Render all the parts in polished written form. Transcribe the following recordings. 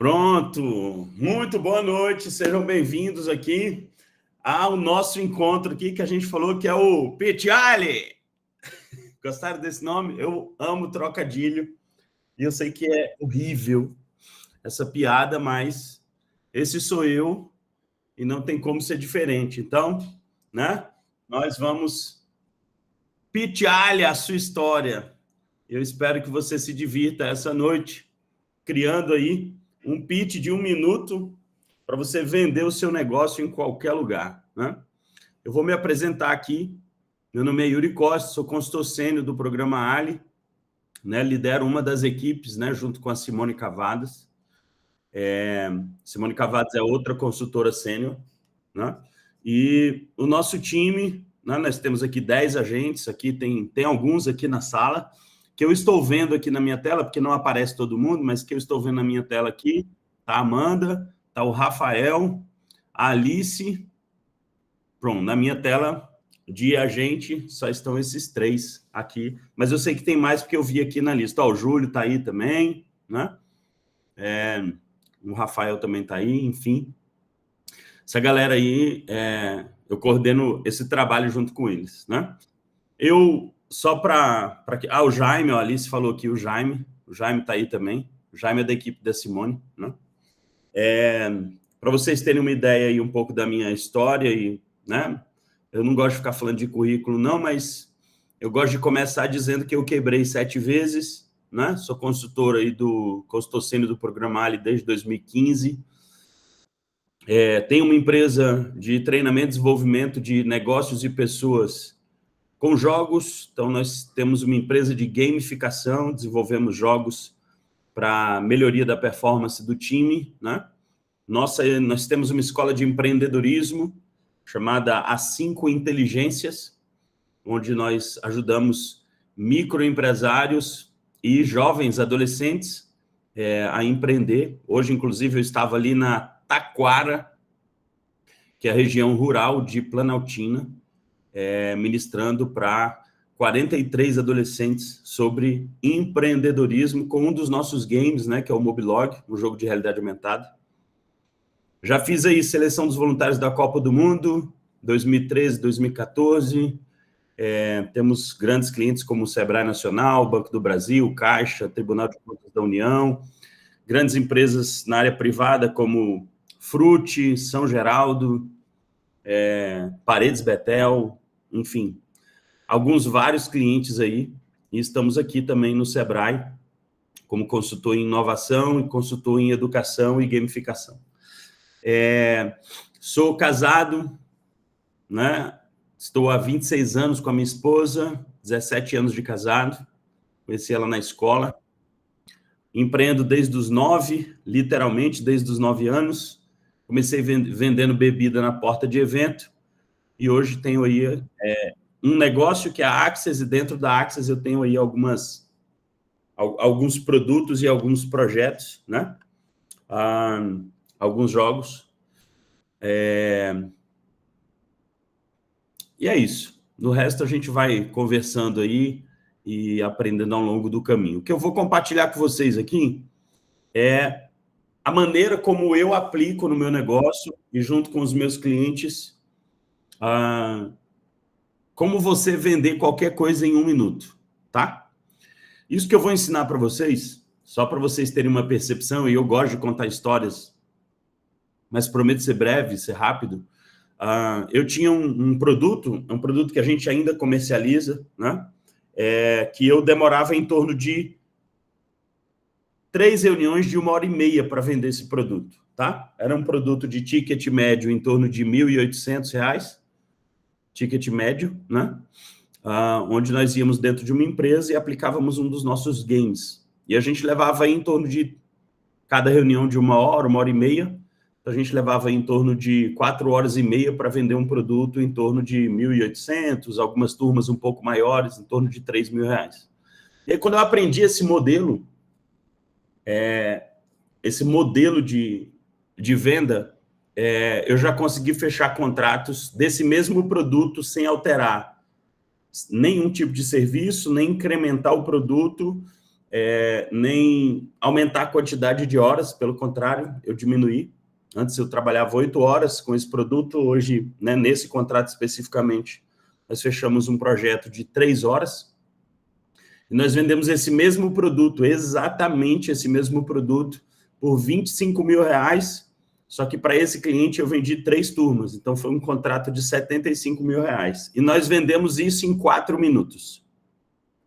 Pronto, muito boa noite, sejam bem-vindos aqui ao nosso encontro aqui, que a gente falou que é o Pitiali. Gostaram desse nome? Eu amo trocadilho, e eu sei que é horrível essa piada, mas esse sou eu, e não tem como ser diferente. Então, né, nós vamos Pitiali a sua história. Eu espero que você se divirta essa noite, criando aí um pitch de 1 minuto para você vender o seu negócio em qualquer lugar, né? Eu vou me apresentar aqui. Meu nome é Yuri Costa, sou consultor sênior do programa Ali, né? Lidero uma das equipes, né? Junto com a Simone Cavadas. Simone Cavadas é outra consultora sênior, né? E o nosso time, né? Nós temos aqui 10 agentes, aqui tem alguns aqui na sala, que eu estou vendo aqui na minha tela, porque não aparece todo mundo, mas que eu estou vendo na minha tela aqui, tá a Amanda, tá o Rafael, a Alice. Pronto, na minha tela de agente só estão esses 3 aqui, mas eu sei que tem mais porque eu vi aqui na lista. Ó, o Júlio tá aí também, né? O Rafael também tá aí, enfim. Essa galera aí, eu coordeno esse trabalho junto com eles, né? Só para que... o Jaime, a Alice falou aqui, o Jaime está aí também. O Jaime é da equipe da Simone, né? Para vocês terem uma ideia aí um pouco da minha história, e, né? Eu não gosto de ficar falando de currículo, não, mas eu gosto de começar dizendo que eu quebrei 7 vezes, né? Sou consultor sênior do programa Ali desde 2015. Tenho uma empresa de treinamento e desenvolvimento de negócios e pessoas com jogos. Então, nós temos uma empresa de gamificação, desenvolvemos jogos para melhoria da performance do time, né? Nós temos uma escola de empreendedorismo chamada A5 Inteligências, onde nós ajudamos microempresários e jovens adolescentes a empreender. Hoje, inclusive, eu estava ali na Taquara, que é a região rural de Planaltina, ministrando para 43 adolescentes sobre empreendedorismo com um dos nossos games, né, que é o Mobilog, um jogo de realidade aumentada. Já fiz aí seleção dos voluntários da Copa do Mundo, 2013, 2014. Temos grandes clientes como o Sebrae Nacional, Banco do Brasil, Caixa, Tribunal de Contas da União, grandes empresas na área privada como Frute, São Geraldo, Paredes Betel, enfim, vários clientes aí, e estamos aqui também no Sebrae, como consultor em inovação e consultor em educação e gamificação. Sou casado, né? Estou há 26 anos com a minha esposa, 17 anos de casado, conheci ela na escola, empreendo desde os 9, literalmente desde os 9 anos, comecei vendendo bebida na porta de evento, e hoje tenho aí um negócio que é a Access, e dentro da Access eu tenho aí alguns produtos e alguns projetos, né? Alguns jogos. E é isso. No resto a gente vai conversando aí e aprendendo ao longo do caminho. O que eu vou compartilhar com vocês aqui é a maneira como eu aplico no meu negócio e junto com os meus clientes como você vender qualquer coisa em 1 minuto, tá? Isso que eu vou ensinar para vocês, só para vocês terem uma percepção, e eu gosto de contar histórias, mas prometo ser breve, ser rápido. Eu tinha um produto que a gente ainda comercializa, né? Que eu demorava em torno de 3 reuniões de 1h30 para vender esse produto, tá? Era um produto de ticket médio em torno de R$ 1.800, ticket médio, né? Onde nós íamos dentro de uma empresa e aplicávamos um dos nossos games. E a gente levava aí em torno de cada reunião de 1 hora, 1h30, a gente levava em torno de 4h30 para vender um produto em torno de 1.800, algumas turmas um pouco maiores, em torno de R$3.000. E aí, quando eu aprendi esse modelo de venda, eu já consegui fechar contratos desse mesmo produto sem alterar nenhum tipo de serviço, nem incrementar o produto, nem aumentar a quantidade de horas, pelo contrário, eu diminuí. Antes eu trabalhava 8 horas com esse produto, hoje, né, nesse contrato especificamente, nós fechamos um projeto de 3 horas, e nós vendemos esse mesmo produto, exatamente esse mesmo produto, por R$25 mil, só que para esse cliente eu vendi 3 turmas, então foi um contrato de R$75 mil, e nós vendemos isso em 4 minutos,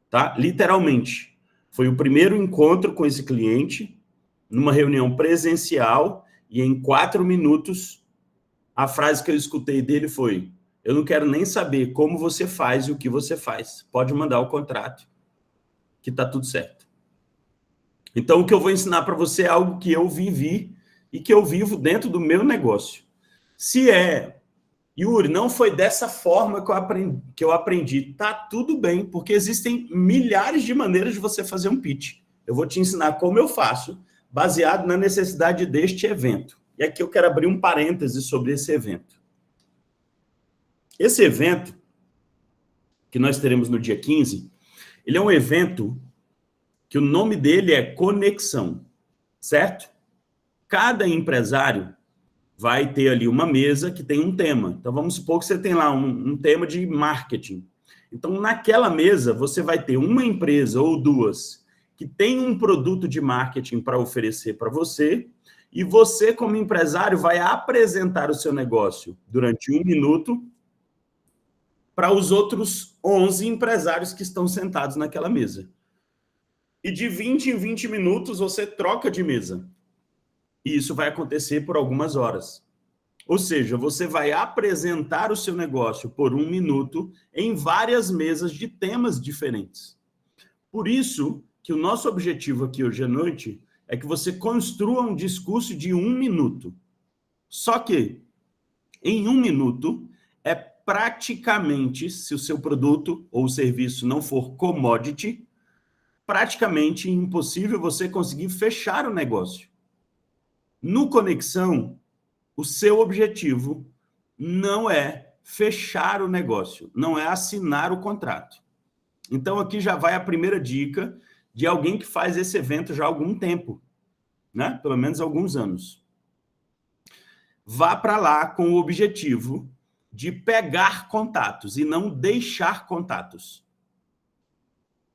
tá? Literalmente. Foi o primeiro encontro com esse cliente, numa reunião presencial, e em 4 minutos, a frase que eu escutei dele foi: eu não quero nem saber como você faz e o que você faz. Pode mandar o contrato, que está tudo certo. Então, o que eu vou ensinar para você é algo que eu vivi e que eu vivo dentro do meu negócio. Se Yuri, não foi dessa forma que eu aprendi. Tá tudo bem, porque existem milhares de maneiras de você fazer um pitch. Eu vou te ensinar como eu faço, baseado na necessidade deste evento. E aqui eu quero abrir um parêntese sobre esse evento. Esse evento, que nós teremos no dia 15, ele é um evento que o nome dele é Conexão, certo? Cada empresário vai ter ali uma mesa que tem um tema. Então, vamos supor que você tem lá um tema de marketing. Então, naquela mesa, você vai ter uma empresa ou duas que tem um produto de marketing para oferecer para você, e você, como empresário, vai apresentar o seu negócio durante 1 minuto para os outros 11 empresários que estão sentados naquela mesa. E de 20 em 20 minutos, você troca de mesa. E isso vai acontecer por algumas horas. Ou seja, você vai apresentar o seu negócio por 1 minuto em várias mesas de temas diferentes. Por isso que o nosso objetivo aqui hoje à noite é que você construa um discurso de 1 minuto. Só que, em 1 minuto, é praticamente, se o seu produto ou serviço não for commodity, praticamente impossível você conseguir fechar o negócio. No Conexão, o seu objetivo não é fechar o negócio, não é assinar o contrato. Então, aqui já vai a primeira dica de alguém que faz esse evento já há algum tempo, né? Pelo menos alguns anos. Vá para lá com o objetivo de pegar contatos e não deixar contatos.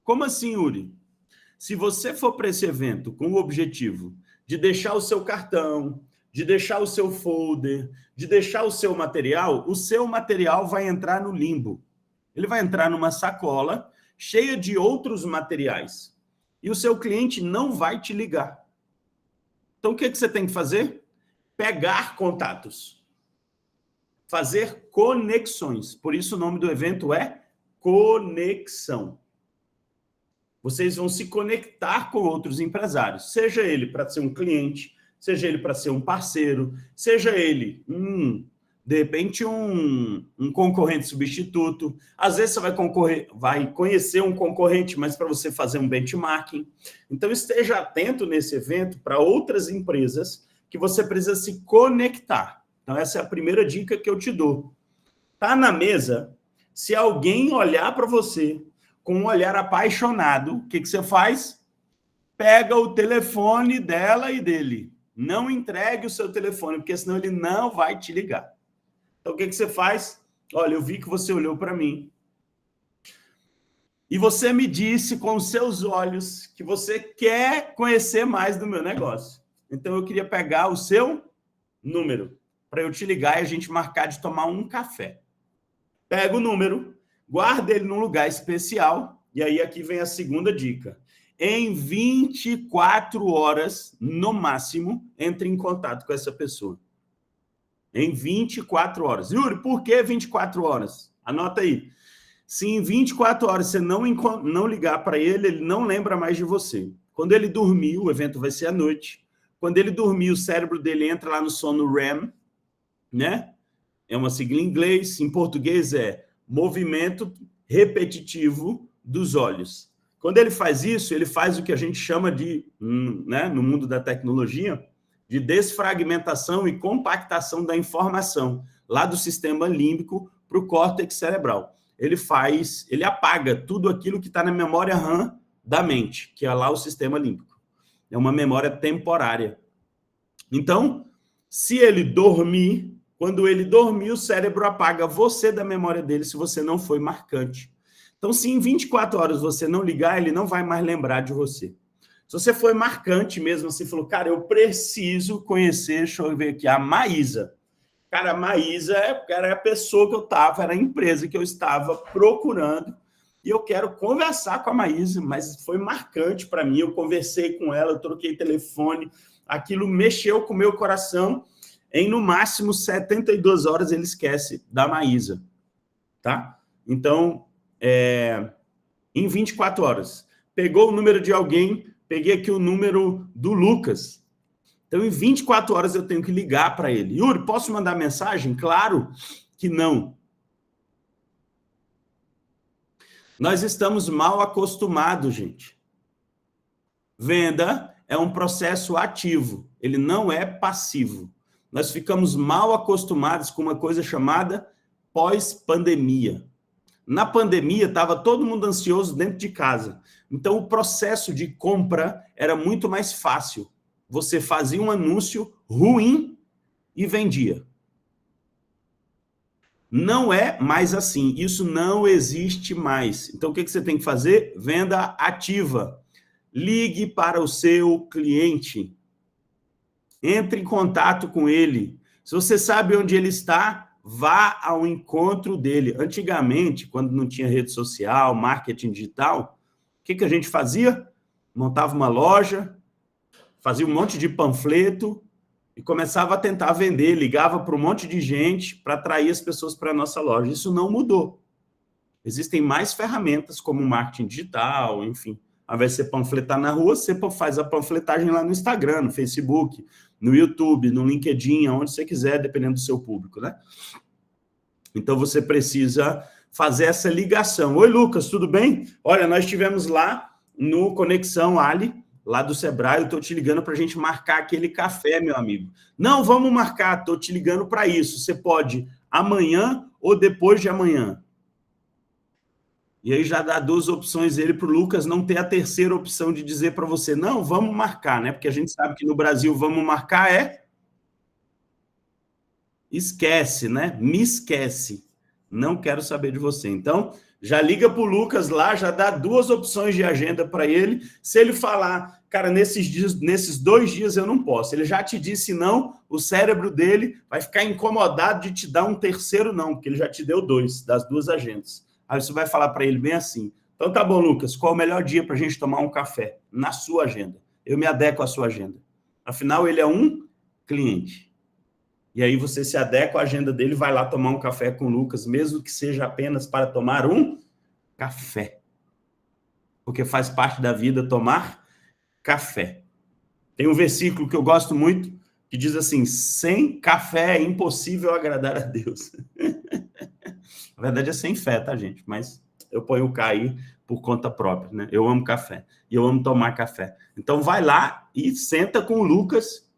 Como assim, Yuri? Se você for para esse evento com o objetivo de deixar o seu cartão, de deixar o seu folder, de deixar o seu material vai entrar no limbo. Ele vai entrar numa sacola cheia de outros materiais. E o seu cliente não vai te ligar. Então, o que você tem que fazer? Pegar contatos. Fazer conexões. Por isso, o nome do evento é Conexão. Vocês vão se conectar com outros empresários, seja ele para ser um cliente, seja ele para ser um parceiro, seja ele, de repente, um concorrente substituto. Às vezes você vai conhecer um concorrente, mas para você fazer um benchmarking. Então, esteja atento nesse evento para outras empresas que você precisa se conectar. Então, essa é a primeira dica que eu te dou. Tá na mesa, se alguém olhar para você com um olhar apaixonado, o que você faz? Pega o telefone dela e dele. Não entregue o seu telefone, porque senão ele não vai te ligar. Então, o que você faz? Olha, eu vi que você olhou para mim. E você me disse com os seus olhos que você quer conhecer mais do meu negócio. Então, eu queria pegar o seu número para eu te ligar e a gente marcar de tomar um café. Pega o número, guarda ele num lugar especial, e aí aqui vem a segunda dica. Em 24 horas, no máximo, entre em contato com essa pessoa. Em 24 horas. Yuri, por que 24 horas? Anota aí. Se em 24 horas você não ligar para ele, ele não lembra mais de você. Quando ele dormir, o evento vai ser à noite. Quando ele dormir, o cérebro dele entra lá no sono REM, né? É uma sigla em inglês. Em português é movimento repetitivo dos olhos. Quando ele faz isso, ele faz o que a gente chama de, né, no mundo da tecnologia, de desfragmentação e compactação da informação, lá do sistema límbico para o córtex cerebral. Ele apaga tudo aquilo que está na memória RAM da mente, que é lá o sistema límbico. É uma memória temporária. Então, se ele dormir, quando ele dormir, o cérebro apaga você da memória dele se você não foi marcante. Então, se em 24 horas você não ligar, ele não vai mais lembrar de você. Se você foi marcante mesmo, assim, falou, cara, eu preciso conhecer, deixa eu ver aqui, a Maísa. Cara, a Maísa era a pessoa que eu estava, era a empresa que eu estava procurando, e eu quero conversar com a Maísa, mas foi marcante para mim, eu conversei com ela, eu troquei telefone, aquilo mexeu com o meu coração, em no máximo 72 horas ele esquece da Maísa, tá? Então, em 24 horas, pegou o número de alguém, peguei aqui o número do Lucas, então, em 24 horas, eu tenho que ligar para ele. Yuri, posso mandar mensagem? Claro que não. Nós estamos mal acostumados, gente. Venda é um processo ativo, ele não é passivo. Nós ficamos mal acostumados com uma coisa chamada pós-pandemia. Na pandemia, estava todo mundo ansioso dentro de casa. Então, o processo de compra era muito mais fácil. Você fazia um anúncio ruim e vendia. Não é mais assim. Isso não existe mais. Então, o que você tem que fazer? Venda ativa. Ligue para o seu cliente. Entre em contato com ele. Se você sabe onde ele está, vá ao encontro dele. Antigamente, quando não tinha rede social, marketing digital, o que a gente fazia? Montava uma loja, fazia um monte de panfleto e começava a tentar vender, ligava para um monte de gente para atrair as pessoas para a nossa loja. Isso não mudou. Existem mais ferramentas como marketing digital, enfim. Ao invés de você panfletar na rua, você faz a panfletagem lá no Instagram, no Facebook, no YouTube, no LinkedIn, onde você quiser, dependendo do seu público, né? Então, você precisa fazer essa ligação. Oi, Lucas, tudo bem? Olha, nós estivemos lá no Conexão Ali, lá do Sebrae, eu estou te ligando para a gente marcar aquele café, meu amigo. Não, vamos marcar, estou te ligando para isso. Você pode amanhã ou depois de amanhã. E aí já dá duas opções ele para o Lucas não ter a terceira opção de dizer para você, não, vamos marcar, né? Porque a gente sabe que no Brasil vamos marcar esquece, né? Me esquece. Não quero saber de você. Então, já liga para o Lucas lá, já dá duas opções de agenda para ele. Se ele falar, cara, nesses 2 dias eu não posso, ele já te disse não, o cérebro dele vai ficar incomodado de te dar um terceiro não, porque ele já te deu 2, das 2 agendas. Aí você vai falar para ele bem assim, então tá bom, Lucas, qual o melhor dia para a gente tomar um café? Na sua agenda. Eu me adequo à sua agenda. Afinal, ele é um cliente. E aí você se adequa à agenda dele, vai lá tomar um café com o Lucas, mesmo que seja apenas para tomar um café. Porque faz parte da vida tomar café. Tem um versículo que eu gosto muito, que diz assim, sem café é impossível agradar a Deus. Na verdade é sem fé, tá, gente? Mas eu ponho o K aí por conta própria, né? Eu amo café e eu amo tomar café. Então vai lá e senta com o Lucas,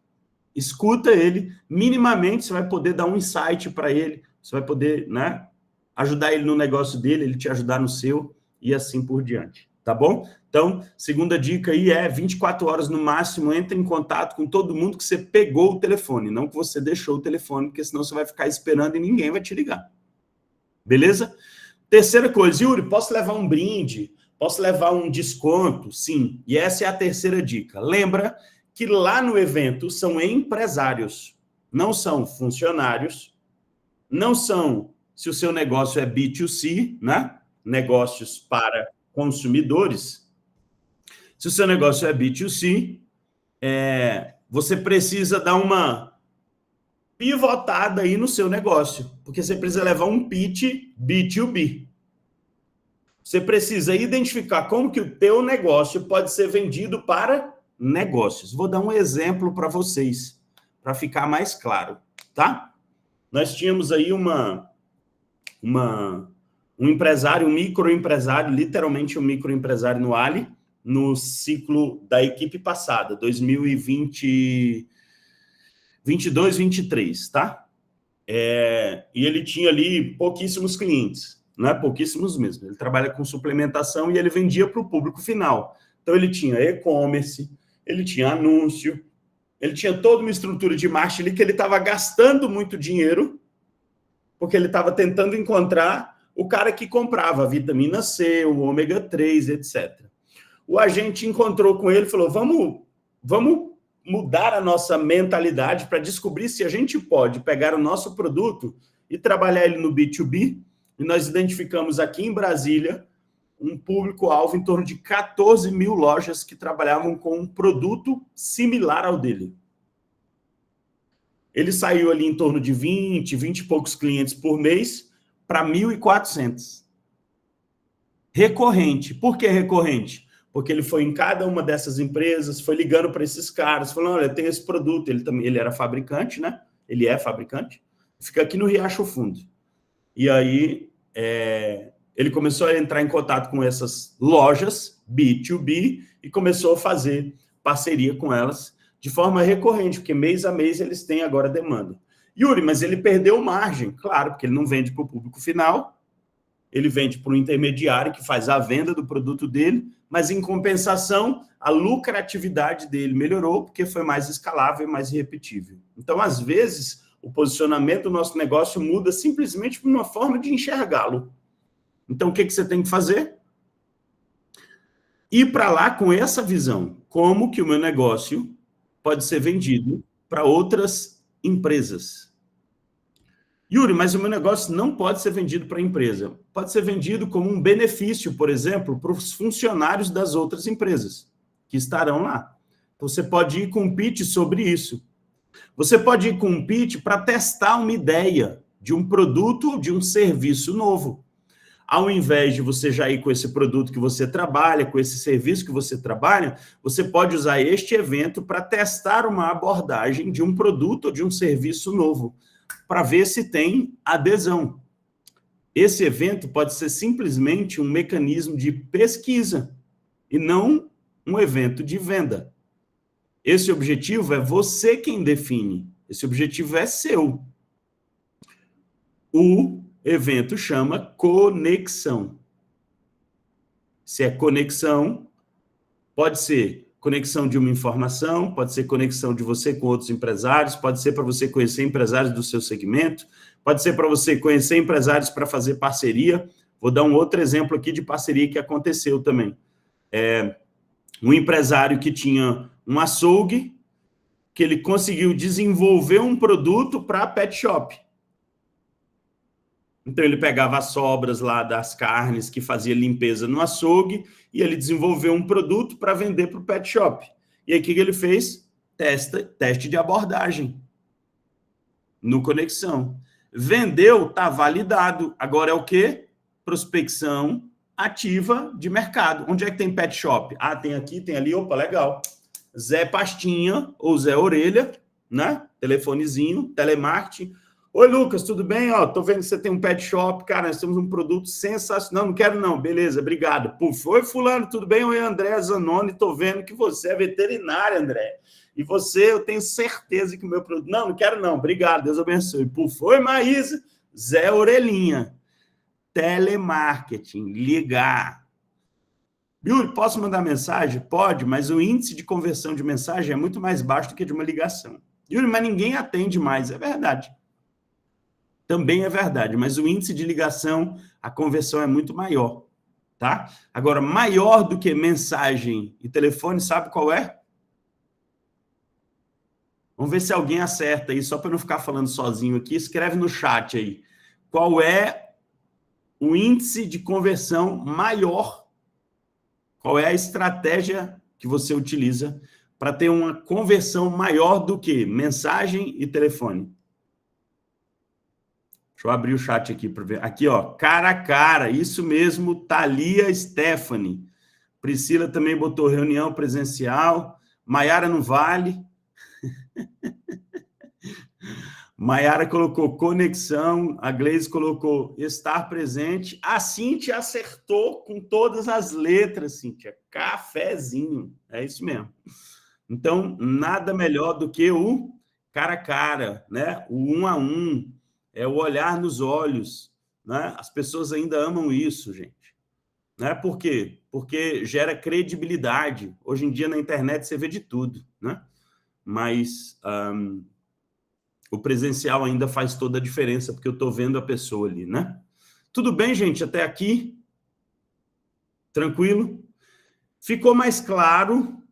escuta ele, minimamente você vai poder dar um insight para ele, você vai poder, né, ajudar ele no negócio dele, ele te ajudar no seu e assim por diante, tá bom? Então, segunda dica aí é 24 horas no máximo, entre em contato com todo mundo que você pegou o telefone, não que você deixou o telefone, porque senão você vai ficar esperando e ninguém vai te ligar. Beleza? Terceira coisa, Yuri, posso levar um brinde? Posso levar um desconto? Sim, e essa é a terceira dica. Lembra que lá no evento são empresários, não são funcionários, não são, se o seu negócio é B2C, né? Negócios para consumidores. Se o seu negócio é B2C, você precisa dar uma pivotada aí no seu negócio, porque você precisa levar um pitch B2B. Você precisa identificar como que o teu negócio pode ser vendido para negócios. Vou dar um exemplo para vocês, para ficar mais claro, tá? Nós tínhamos aí um empresário, um microempresário, literalmente um microempresário no Ali, no ciclo da equipe passada, 2020, 22, 23, tá? E ele tinha ali pouquíssimos clientes. não é pouquíssimos mesmo. Ele trabalha com suplementação e ele vendia para o público final. Então, ele tinha e-commerce, ele tinha anúncio, ele tinha toda uma estrutura de marketing ali que ele estava gastando muito dinheiro, porque ele estava tentando encontrar o cara que comprava a vitamina C, o ômega 3, etc. O agente encontrou com ele e falou, vamos mudar a nossa mentalidade para descobrir se a gente pode pegar o nosso produto e trabalhar ele no B2B. E nós identificamos aqui em Brasília um público-alvo em torno de 14 mil lojas que trabalhavam com um produto similar ao dele. Ele saiu ali em torno de 20 e poucos clientes por mês para 1.400. Recorrente. Por que recorrente? Porque ele foi em cada uma dessas empresas, foi ligando para esses caras, falando, olha, tem esse produto. Ele era fabricante, né? Ele é fabricante. Fica aqui no Riacho Fundo. E aí, ele começou a entrar em contato com essas lojas B2B e começou a fazer parceria com elas de forma recorrente, porque mês a mês eles têm agora demanda. Yuri, mas ele perdeu margem. Claro, porque ele não vende para o público final, ele vende para um intermediário que faz a venda do produto dele, mas, em compensação, a lucratividade dele melhorou porque foi mais escalável e mais repetível. Então, às vezes, o posicionamento do nosso negócio muda simplesmente por uma forma de enxergá-lo. Então, o que você tem que fazer? Ir para lá com essa visão. Como que o meu negócio pode ser vendido para outras empresas? Yuri, mas o meu negócio não pode ser vendido para a empresa. Pode ser vendido como um benefício, por exemplo, para os funcionários das outras empresas que estarão lá. Então, você pode ir com um pitch sobre isso. Você pode ir com um pitch para testar uma ideia de um produto ou de um serviço novo. Ao invés de você já ir com esse produto que você trabalha, com esse serviço que você trabalha, você pode usar este evento para testar uma abordagem de um produto ou de um serviço novo, para ver se tem adesão. Esse evento pode ser simplesmente um mecanismo de pesquisa e não um evento de venda. Esse objetivo é você quem define. Esse objetivo é seu. O evento chama conexão. Se é conexão, pode ser conexão de uma informação, pode ser conexão de você com outros empresários, pode ser para você conhecer empresários do seu segmento, pode ser para você conhecer empresários para fazer parceria. Vou dar um outro exemplo aqui de parceria que aconteceu também. Um empresário que tinha um açougue, que ele conseguiu desenvolver um produto para pet shop. Então, ele pegava as sobras lá das carnes que fazia limpeza no açougue e ele desenvolveu um produto para vender para o pet shop. E aí, o que ele fez? Teste de abordagem no Conexão. Vendeu, está validado. Agora é o quê? Prospecção ativa de mercado. Onde é que tem pet shop? Ah, tem aqui, tem ali. Opa, legal. Zé Pastinha ou Zé Orelha, né? Telefonezinho, telemarketing. Oi, Lucas, tudo bem? Ó, tô vendo que você tem um pet shop, cara, nós temos um produto sensacional. Não quero não, beleza, obrigado. Puf, oi, fulano, tudo bem? Oi, André Zanoni, tô vendo que você é veterinário, André. E você, eu tenho certeza que o meu produto... Não quero não, obrigado, Deus abençoe. Puf, oi, Maísa, Zé Orelhinha. Telemarketing, ligar. Yuri, posso mandar mensagem? Pode, mas o índice de conversão de mensagem é muito mais baixo do que de uma ligação. Yuri, mas ninguém atende mais, é verdade. Também é verdade, mas o índice de ligação, a conversão é muito maior, tá? Agora, maior do que mensagem e telefone, sabe qual é? Vamos ver se alguém acerta aí, só para não ficar falando sozinho aqui, escreve no chat aí. Qual é o índice de conversão maior? Qual é a estratégia que você utiliza para ter uma conversão maior do que mensagem e telefone? Deixa eu abrir o chat aqui para ver. Aqui, ó, cara a cara, isso mesmo, Thalia Stephanie. Priscila também botou reunião presencial. Maiara não vale. Maiara colocou conexão. A Gleise colocou estar presente. A Cíntia acertou com todas as letras, Cíntia. Cafezinho. É isso mesmo. Então, nada melhor do que o cara a cara, né? O 1 a 1. É o olhar nos olhos, né? As pessoas ainda amam isso, gente. Né? Por quê? Porque gera credibilidade. Hoje em dia, na internet, você vê de tudo, né? Mas o presencial ainda faz toda a diferença, porque eu estou vendo a pessoa ali, né? Tudo bem, gente? Até aqui? Tranquilo? Ficou mais claro?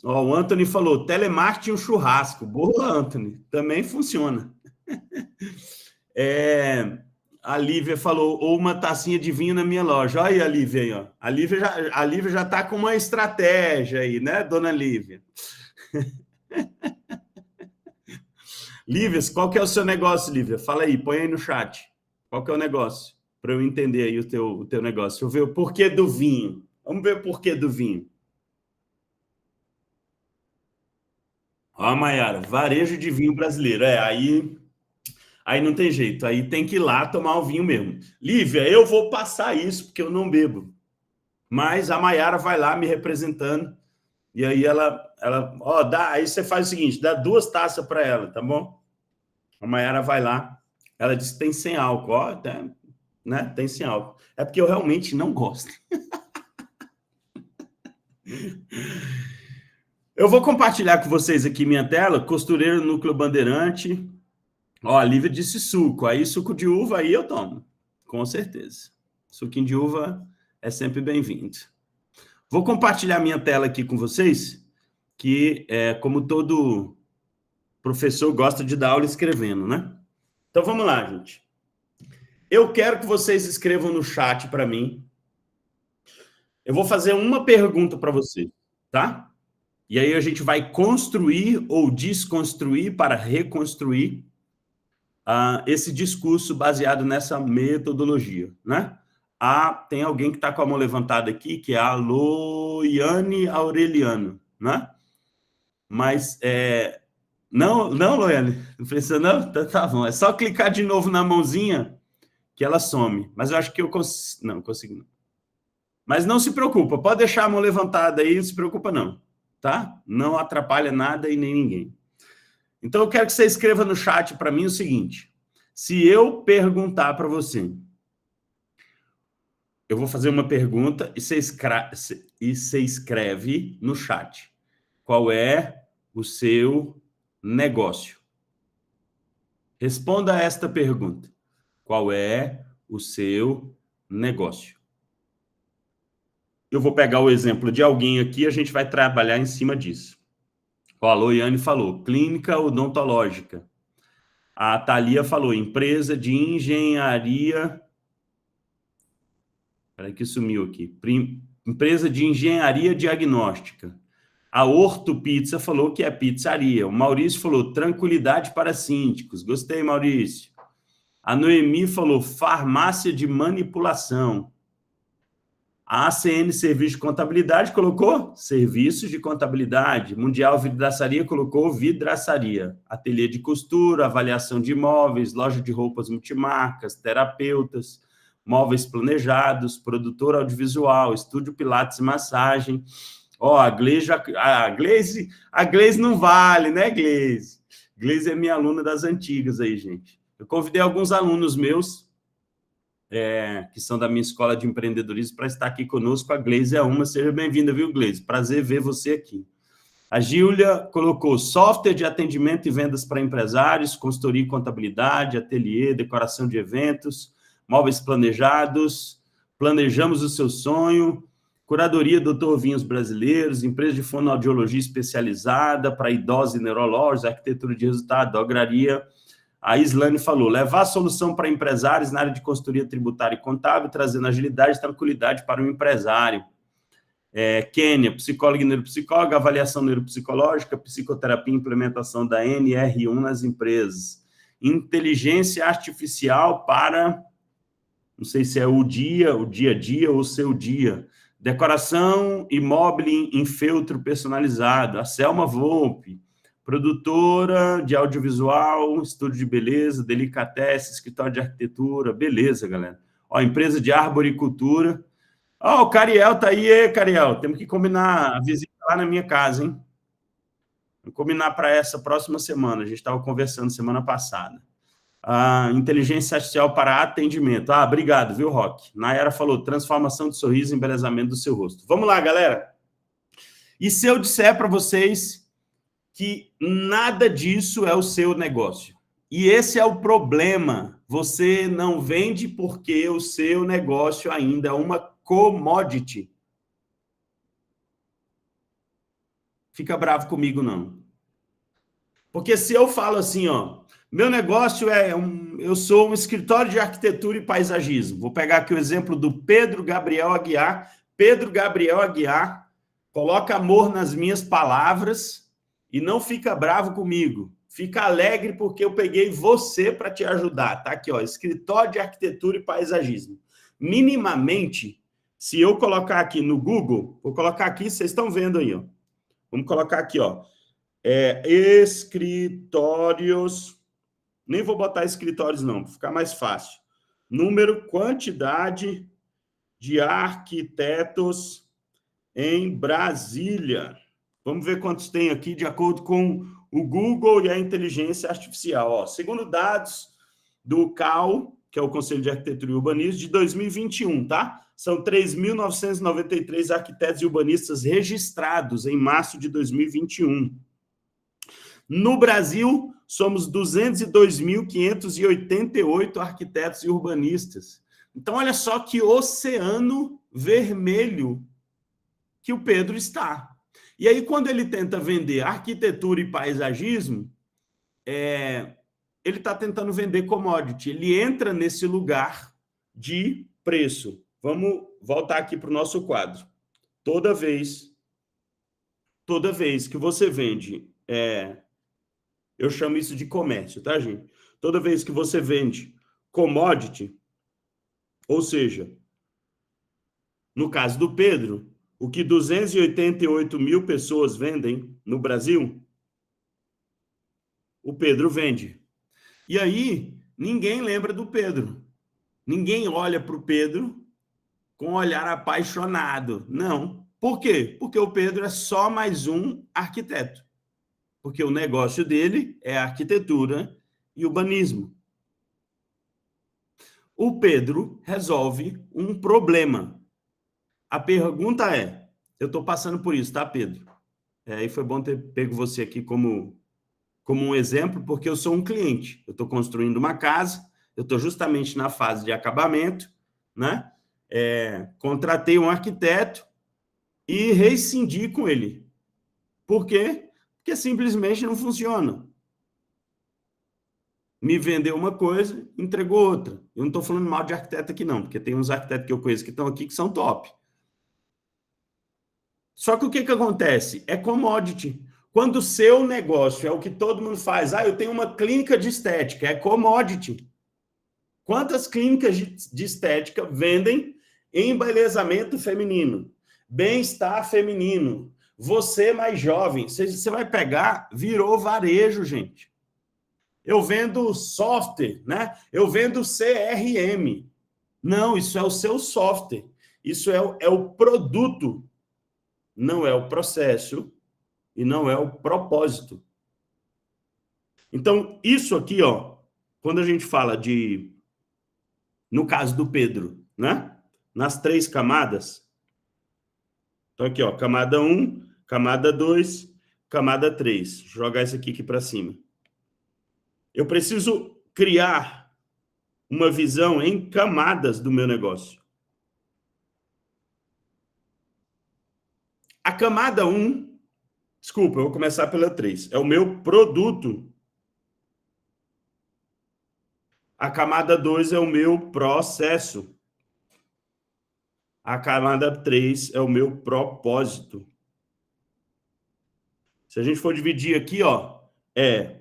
Ó, o Anthony falou, telemarketing e um churrasco. Boa, Anthony. Também funciona. A Lívia falou, ou uma tacinha de vinho na minha loja. Olha aí a Lívia aí, ó. A Lívia já está com uma estratégia aí, né, dona Lívia? Lívia, qual que é o seu negócio, Lívia? Fala aí, põe aí no chat. Qual que é o negócio? Para eu entender aí o teu negócio. Deixa eu ver o porquê do vinho. Vamos ver o porquê do vinho. Ó, Maiara, varejo de vinho brasileiro. Aí não tem jeito, aí tem que ir lá tomar o vinho mesmo. Lívia, eu vou passar isso, porque eu não bebo. Mas a Maiara vai lá me representando, e aí aí você faz o seguinte, dá 2 taças para ela, tá bom? A Maiara vai lá, ela disse que tem sem álcool, ó, né? Tem sem álcool. É porque eu realmente não gosto. Eu vou compartilhar com vocês aqui minha tela, costureiro núcleo bandeirante. Ó, a Lívia disse suco. Aí suco de uva, aí eu tomo. Com certeza. Suquinho de uva é sempre bem-vindo. Vou compartilhar minha tela aqui com vocês, que como todo professor gosta de dar aula escrevendo, né? Então, vamos lá, gente. Eu quero que vocês escrevam no chat para mim. Eu vou fazer uma pergunta para vocês, tá? E aí a gente vai construir ou desconstruir para reconstruir esse discurso baseado nessa metodologia, né? Tem alguém que está com a mão levantada aqui, que é a Loiane Aureliano, né? Mas, não, Loiane, não precisa não? Tá bom, é só clicar de novo na mãozinha que ela some. Mas eu acho que eu consigo, não consigo não. Mas não se preocupa, pode deixar a mão levantada aí, não se preocupa não, tá? Não atrapalha nada e nem ninguém. Então, eu quero que você escreva no chat para mim o seguinte, se eu perguntar para você, eu vou fazer uma pergunta e você escreve no chat qual é o seu negócio. Responda a esta pergunta. Qual é o seu negócio? Eu vou pegar o exemplo de alguém aqui e a gente vai trabalhar em cima disso. Ó, a Loiane falou, clínica odontológica. A Thalia falou, empresa de engenharia... Peraí que sumiu aqui. Empresa de engenharia diagnóstica. A Horto Pizza falou que é pizzaria. O Maurício falou, tranquilidade para síndicos. Gostei, Maurício. A Noemi falou, farmácia de manipulação. A ACN Serviço de Contabilidade colocou serviços de contabilidade. Mundial Vidraçaria colocou vidraçaria. Ateliê de costura, avaliação de imóveis, loja de roupas multimarcas, terapeutas, móveis planejados, produtor audiovisual, estúdio Pilates e massagem. Ó, a Gleise não vale, né, Gleise? Gleise é minha aluna das antigas aí, gente. Eu convidei alguns alunos meus, que são da minha escola de empreendedorismo, para estar aqui conosco. A Gleise é uma, seja bem-vinda, viu, Gleise? Prazer ver você aqui. A Gíulia colocou software de atendimento e vendas para empresários, consultoria e contabilidade, ateliê, decoração de eventos, móveis planejados, planejamos o seu sonho, curadoria Dr. Vinhos Brasileiros, empresa de fonoaudiologia especializada para idosos e neurológicos, arquitetura de resultado, dograria. A Islane falou, levar a solução para empresários na área de consultoria tributária e contábil, trazendo agilidade e tranquilidade para o empresário. Kênia, psicóloga e neuropsicóloga, avaliação neuropsicológica, psicoterapia e implementação da NR1 nas empresas. Inteligência artificial para, não sei se é o dia a dia ou o seu dia. Decoração e mobile em feltro personalizado. A Selma Volpe, produtora de audiovisual, estúdio de beleza, delicatessen, escritório de arquitetura, beleza, galera. Ó, empresa de arboricultura. Ó, o Cariel tá aí, Cariel. Temos que combinar a visita lá na minha casa, hein? Vamos combinar para essa próxima semana. A gente estava conversando semana passada. A inteligência artificial para atendimento. Ah, obrigado, viu, Roque? Nayara falou, transformação de sorriso e embelezamento do seu rosto. Vamos lá, galera. E se eu disser para vocês que nada disso é o seu negócio? E esse é o problema. Você não vende porque o seu negócio ainda é uma commodity. Fica bravo comigo, não. Porque se eu falo assim, ó, meu negócio eu sou um escritório de arquitetura e paisagismo. Vou pegar aqui o exemplo do Pedro Gabriel Aguiar. Pedro Gabriel Aguiar, coloca amor nas minhas palavras e não fica bravo comigo. Fica alegre porque eu peguei você para te ajudar. Tá aqui, ó, escritório de arquitetura e paisagismo. Minimamente, se eu colocar aqui no Google, vou colocar aqui, vocês estão vendo aí, ó. Vamos colocar aqui, ó. Escritórios, nem vou botar escritórios não, para ficar mais fácil. Número, quantidade de arquitetos em Brasília. Vamos ver quantos tem aqui de acordo com o Google e a inteligência artificial. Ó, segundo dados do CAU, que é o Conselho de Arquitetura e Urbanismo, de 2021, tá? São 3.993 arquitetos e urbanistas registrados em março de 2021. No Brasil, somos 202.588 arquitetos e urbanistas. Então, olha só que oceano vermelho que o Pedro está. E aí, quando ele tenta vender arquitetura e paisagismo, ele está tentando vender commodity. Ele entra nesse lugar de preço. Vamos voltar aqui para o nosso quadro. Toda vez que você vende... eu chamo isso de comércio, tá, gente? Toda vez que você vende commodity, ou seja, no caso do Pedro, o que 288 mil pessoas vendem no Brasil, o Pedro vende. E aí, ninguém lembra do Pedro. Ninguém olha para o Pedro com um olhar apaixonado. Não. Por quê? Porque o Pedro é só mais um arquiteto. Porque o negócio dele é arquitetura e urbanismo. O Pedro resolve um problema. A pergunta é, eu estou passando por isso, tá, Pedro? E foi bom ter pego você aqui como um exemplo, porque eu sou um cliente. Eu estou construindo uma casa, eu estou justamente na fase de acabamento, né? Contratei um arquiteto e rescindi com ele. Por quê? Porque simplesmente não funciona. Me vendeu uma coisa, entregou outra. Eu não estou falando mal de arquiteto aqui, não, porque tem uns arquitetos que eu conheço que estão aqui que são top. Só que o que acontece? É commodity. Quando o seu negócio é o que todo mundo faz, eu tenho uma clínica de estética, é commodity. Quantas clínicas de estética vendem embelezamento feminino, bem-estar feminino, você mais jovem? Você vai pegar, virou varejo, gente. Eu vendo software, né? Eu vendo CRM. Não, isso é o seu software. Isso é o produto. Não é o processo e não é o propósito. Então, isso aqui, ó, quando a gente fala no caso do Pedro, né? Nas 3 camadas. Então, aqui, ó, camada 1, camada 2, camada 3. Jogar isso aqui para cima. Eu preciso criar uma visão em camadas do meu negócio. A camada 1, desculpa, eu vou começar pela 3, é o meu produto. A camada 2 é o meu processo. A camada 3 é o meu propósito. Se a gente for dividir aqui, ó,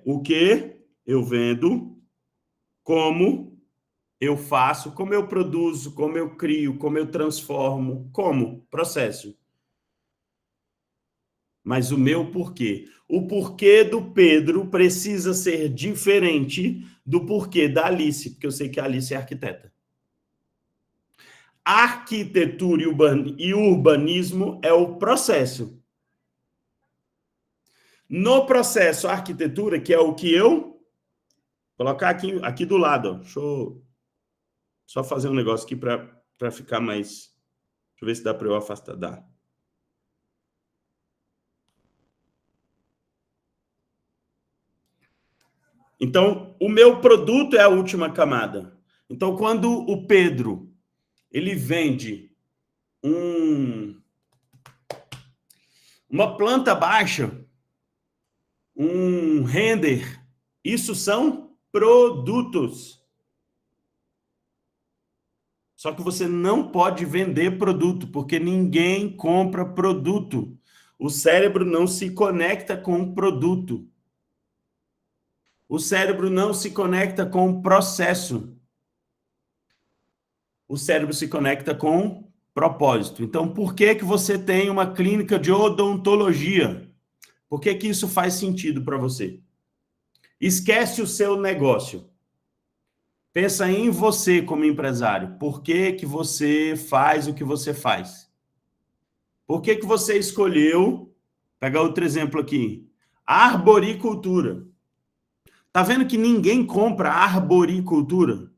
o que eu vendo, como eu faço, como eu produzo, como eu crio, como eu transformo, como processo. Mas o meu porquê. O porquê do Pedro precisa ser diferente do porquê da Alice, porque eu sei que a Alice é arquiteta. Arquitetura e urbanismo é o processo. No processo, a arquitetura, que é o que eu Colocar aqui do lado, ó. Deixa eu só fazer um negócio aqui para ficar mais... Deixa eu ver se dá para eu afastar. Dá. Então, o meu produto é a última camada. Então, quando o Pedro ele vende uma planta baixa, um render, isso são produtos. Só que você não pode vender produto, porque ninguém compra produto. O cérebro não se conecta com o produto. O cérebro não se conecta com o processo. O cérebro se conecta com propósito. Então, por que você tem uma clínica de odontologia? Por que isso faz sentido para você? Esquece o seu negócio. Pensa em você como empresário. Por que você faz o que você faz? Por que você escolheu, pegar outro exemplo aqui, arboricultura? Tá vendo que ninguém compra arboricultura?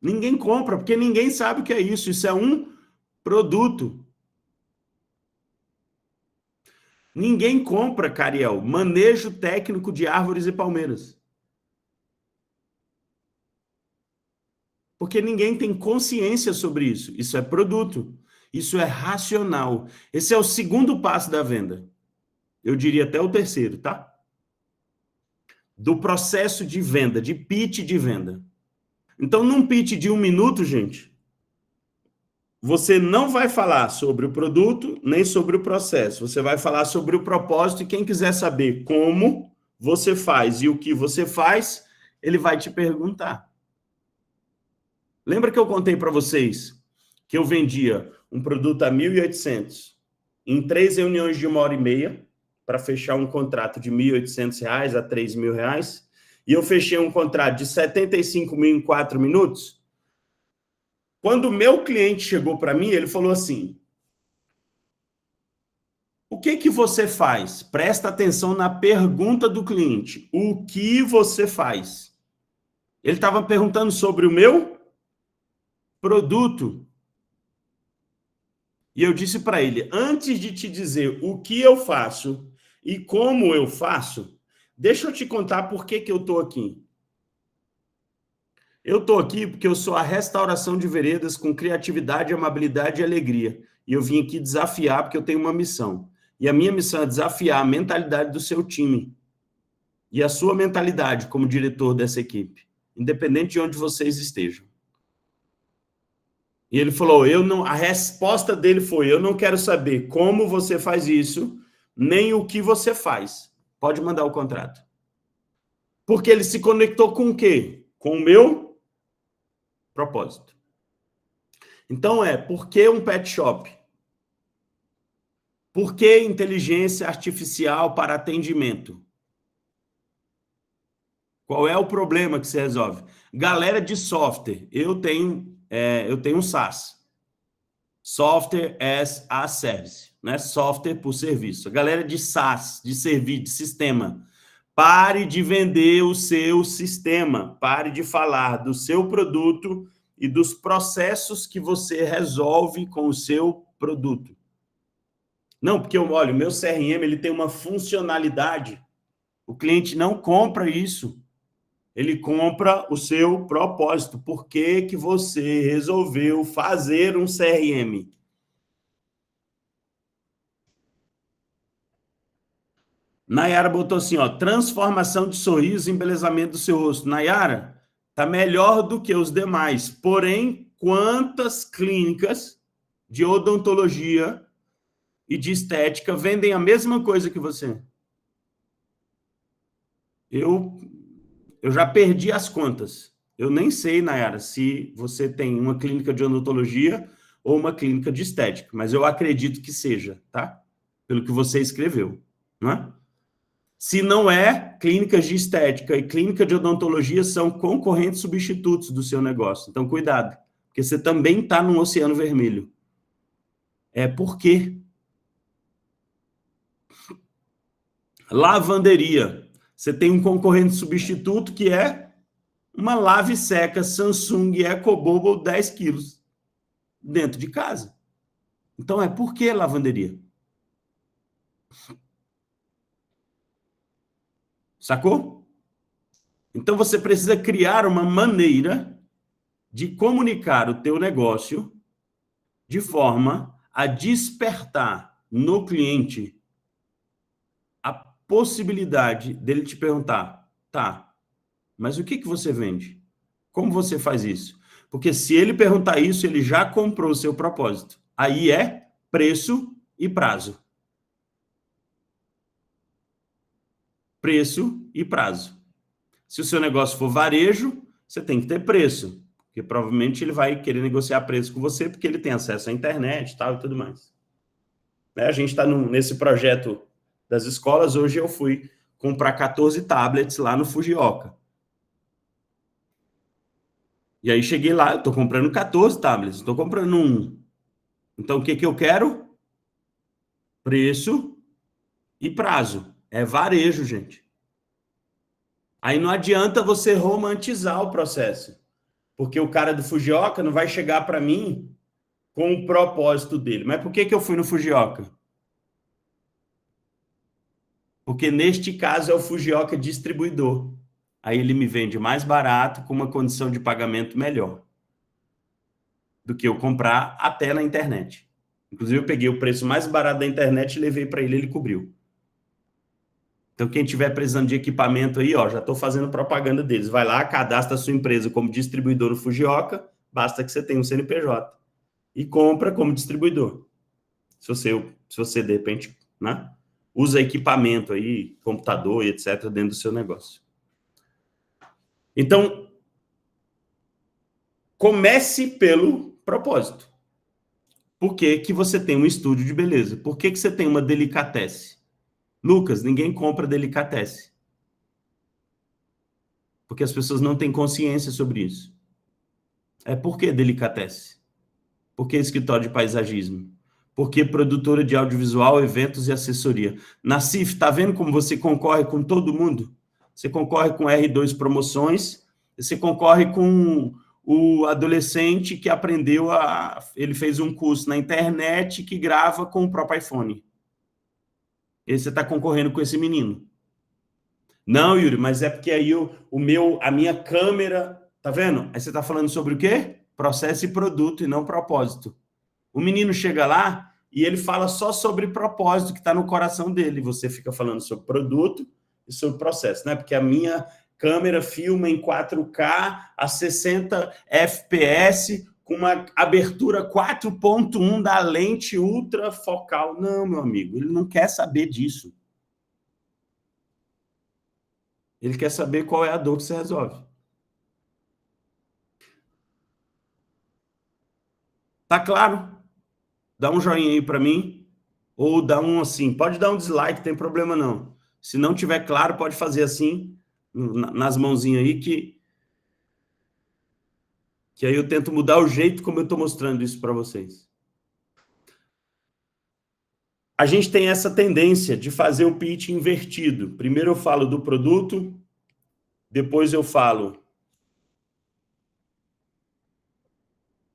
Ninguém compra, porque ninguém sabe o que é isso. Isso é um produto. Ninguém compra, Cariel, manejo técnico de árvores e palmeiras. Porque ninguém tem consciência sobre isso. Isso é produto. Isso é racional. Esse é o segundo passo da venda. Eu diria até o terceiro, tá? Do processo de venda, de pitch de venda. Então, num pitch de 1 minuto, gente, você não vai falar sobre o produto, nem sobre o processo. Você vai falar sobre o propósito e quem quiser saber como você faz e o que você faz, ele vai te perguntar. Lembra que eu contei para vocês que eu vendia um produto a 1.800 em 3 reuniões de 1h30 para fechar um contrato de R$ 1.800 a R$ 3.000 e eu fechei um contrato de 75 mil em 4 minutos? Quando o meu cliente chegou para mim, ele falou assim: o que você faz? Presta atenção na pergunta do cliente. O que você faz? Ele estava perguntando sobre o meu produto. E eu disse para ele, antes de te dizer o que eu faço e como eu faço, deixa eu te contar por que eu estou aqui. Eu estou aqui porque eu sou a restauração de veredas com criatividade, amabilidade e alegria. E eu vim aqui desafiar porque eu tenho uma missão. E a minha missão é desafiar a mentalidade do seu time e a sua mentalidade como diretor dessa equipe, independente de onde vocês estejam. E ele falou, a resposta dele foi, eu não quero saber como você faz isso, nem o que você faz. Pode mandar o contrato. Porque ele se conectou com o quê? Com o meu propósito. Então por que um pet shop? Por que inteligência artificial para atendimento? Qual é o problema que se resolve? Galera de software, eu tenho um SaaS. Software as a Service, né? Software por serviço. A galera de SaaS, de serviço, de sistema, pare de vender o seu sistema, pare de falar do seu produto e dos processos que você resolve com o seu produto. Não, porque olha, o meu CRM ele tem uma funcionalidade. O cliente não compra isso. Ele compra o seu propósito. Por que você resolveu fazer um CRM? Nayara botou assim, ó, transformação de sorriso e embelezamento do seu rosto. Nayara, tá melhor do que os demais. Porém, quantas clínicas de odontologia e de estética vendem a mesma coisa que você? Eu já perdi as contas. Eu nem sei, Nayara, se você tem uma clínica de odontologia ou uma clínica de estética, mas eu acredito que seja, tá? Pelo que você escreveu, não é? Se não é, clínicas de estética e clínica de odontologia são concorrentes substitutos do seu negócio. Então, cuidado, porque você também está num oceano vermelho. Por quê? Lavanderia. Você tem um concorrente substituto que é uma lave seca Samsung EcoBubble 10 quilos dentro de casa. Então, por que lavanderia? Sacou? Então, você precisa criar uma maneira de comunicar o teu negócio de forma a despertar no cliente a possibilidade dele te perguntar, tá, mas o que você vende? Como você faz isso? Porque se ele perguntar isso, ele já comprou o seu propósito. Aí é preço e prazo. Preço e prazo. Se o seu negócio for varejo, você tem que ter preço, porque provavelmente ele vai querer negociar preço com você, porque ele tem acesso à internet e tal e tudo mais. A gente está nesse projeto das escolas. Hoje eu fui comprar 14 tablets lá no Fujioka. E aí cheguei lá, eu estou comprando 14 tablets, estou comprando um. Então o que eu quero? Preço e prazo. É varejo, gente. Aí não adianta você romantizar o processo, porque o cara do Fujioka não vai chegar para mim com o propósito dele. Mas por que eu fui no Fujioka? Porque neste caso é o Fujioka distribuidor. Aí ele me vende mais barato, com uma condição de pagamento melhor do que eu comprar até na internet. Inclusive, eu peguei o preço mais barato da internet e levei para ele cobriu. Então, quem tiver precisando de equipamento aí, ó, já estou fazendo propaganda deles. Vai lá, cadastra a sua empresa como distribuidor no Fujioka, basta que você tenha um CNPJ. E compra como distribuidor. Se você de repente, né, usa equipamento aí, computador e etc., dentro do seu negócio. Então, comece pelo propósito. Por que você tem um estúdio de beleza? Por que você tem uma delicatesse? Lucas, ninguém compra delicatesse. Porque as pessoas não têm consciência sobre isso. Por que delicatesse? Por que escritório de paisagismo? Por que produtora de audiovisual, eventos e assessoria? Na CIF, tá vendo como você concorre com todo mundo? Você concorre com R2 Promoções, você concorre com o adolescente que aprendeu ele fez um curso na internet que grava com o próprio iPhone. E você está concorrendo com esse menino. Não, Yuri, mas é porque aí a minha câmera, tá vendo? Aí você está falando sobre o quê? Processo e produto e não propósito. O menino chega lá e ele fala só sobre propósito que está no coração dele. Você fica falando sobre produto e sobre processo, né? Porque a minha câmera filma em 4K a 60 FPS com uma abertura 4.1 da lente ultra focal. Não, meu amigo, ele não quer saber disso. Ele quer saber qual é a dor que você resolve. Tá claro? Dá um joinha aí para mim, ou dá um assim, pode dar um dislike, tem problema não. Se não tiver claro, pode fazer assim, nas mãozinhas aí, que aí eu tento mudar o jeito como eu estou mostrando isso para vocês. A gente tem essa tendência de fazer o pitch invertido. Primeiro eu falo do produto, depois eu falo...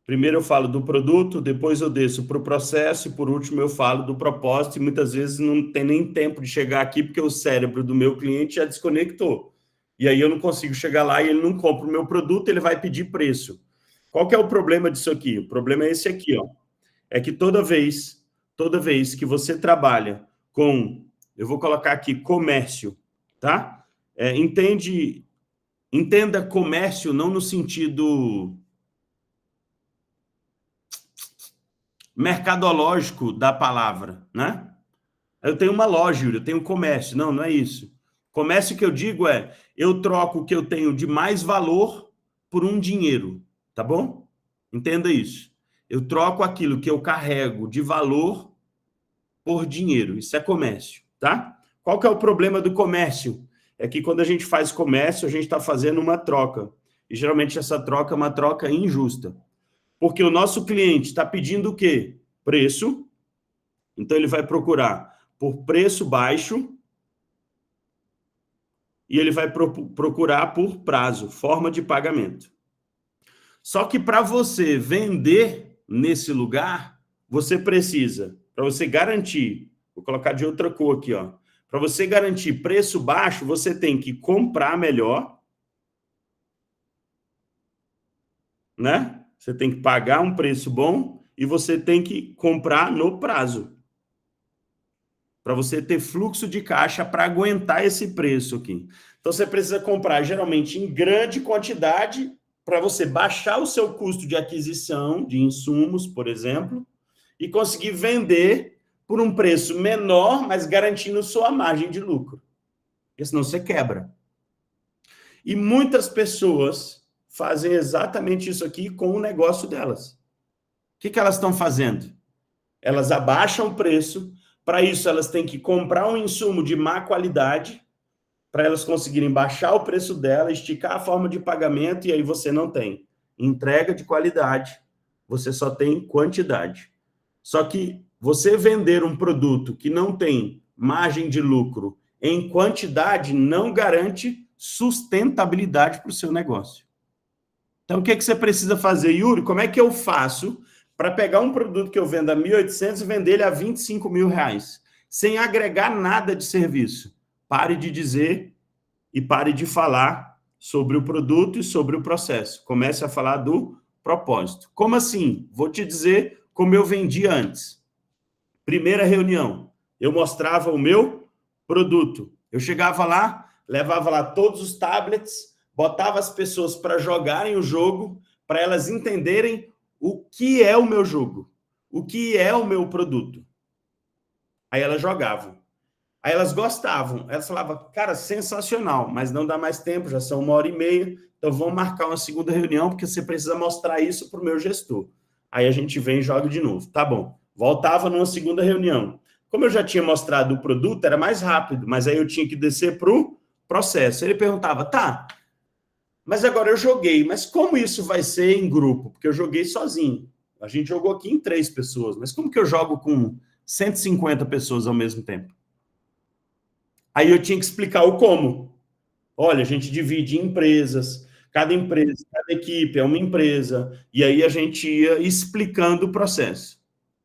Primeiro eu falo do produto, depois eu desço para o processo e, por último, eu falo do propósito. E muitas vezes não tem nem tempo de chegar aqui porque o cérebro do meu cliente já desconectou. E aí eu não consigo chegar lá e ele não compra o meu produto, ele vai pedir preço. Qual que é o problema disso aqui? O problema é esse aqui, ó. É que toda vez que você trabalha com... Eu vou colocar aqui comércio, tá? Entenda comércio não no sentido... mercadológico da palavra, né? Eu tenho uma loja, eu tenho comércio. Não, não é isso. Comércio que eu digo eu troco o que eu tenho de mais valor por um dinheiro, tá bom? Entenda isso. Eu troco aquilo que eu carrego de valor por dinheiro. Isso é comércio, tá? Qual que é o problema do comércio? É que quando a gente faz comércio, a gente está fazendo uma troca. E geralmente essa troca é uma troca injusta. Porque o nosso cliente está pedindo o quê? Preço. Então, ele vai procurar por preço baixo e ele vai procurar por prazo, forma de pagamento. Só que para você vender nesse lugar, você precisa, para você garantir, vou colocar de outra cor aqui, ó, para você garantir preço baixo, você tem que comprar melhor, né? Você tem que pagar um preço bom e você tem que comprar no prazo. Para você ter fluxo de caixa para aguentar esse preço aqui. Então, você precisa comprar, geralmente, em grande quantidade, para você baixar o seu custo de aquisição de insumos, por exemplo, e conseguir vender por um preço menor, mas garantindo sua margem de lucro. Porque senão você quebra. E muitas pessoas fazem exatamente isso aqui com o negócio delas. O que elas estão fazendo? Elas abaixam o preço, para isso elas têm que comprar um insumo de má qualidade, para elas conseguirem baixar o preço dela, esticar a forma de pagamento, e aí você não tem entrega de qualidade, você só tem quantidade. Só que você vender um produto que não tem margem de lucro em quantidade não garante sustentabilidade para o seu negócio. Então, o que você precisa fazer, Yuri? Como é que eu faço para pegar um produto que eu vendo a 1.800 e vender ele a 25 mil reais, sem agregar nada de serviço? Pare de dizer e pare de falar sobre o produto e sobre o processo. Comece a falar do propósito. Como assim? Vou te dizer como eu vendi antes. Primeira reunião, eu mostrava o meu produto. Eu chegava lá, levava lá todos os tablets, botava as pessoas para jogarem o jogo, para elas entenderem o que é o meu jogo, o que é o meu produto. Aí elas jogavam. Aí elas gostavam. Elas falavam, cara, sensacional, mas não dá mais tempo, já são 1h30, então vamos marcar uma segunda reunião, porque você precisa mostrar isso para o meu gestor. Aí a gente vem e joga de novo. Tá bom. Voltava numa segunda reunião. Como eu já tinha mostrado o produto, era mais rápido, mas aí eu tinha que descer para o processo. Ele perguntava, tá, mas agora eu joguei, mas como isso vai ser em grupo? Porque eu joguei sozinho. A gente jogou aqui em 3 pessoas, mas como que eu jogo com 150 pessoas ao mesmo tempo? Aí eu tinha que explicar o como. Olha, a gente divide em empresas, cada empresa, cada equipe é uma empresa, e aí a gente ia explicando o processo.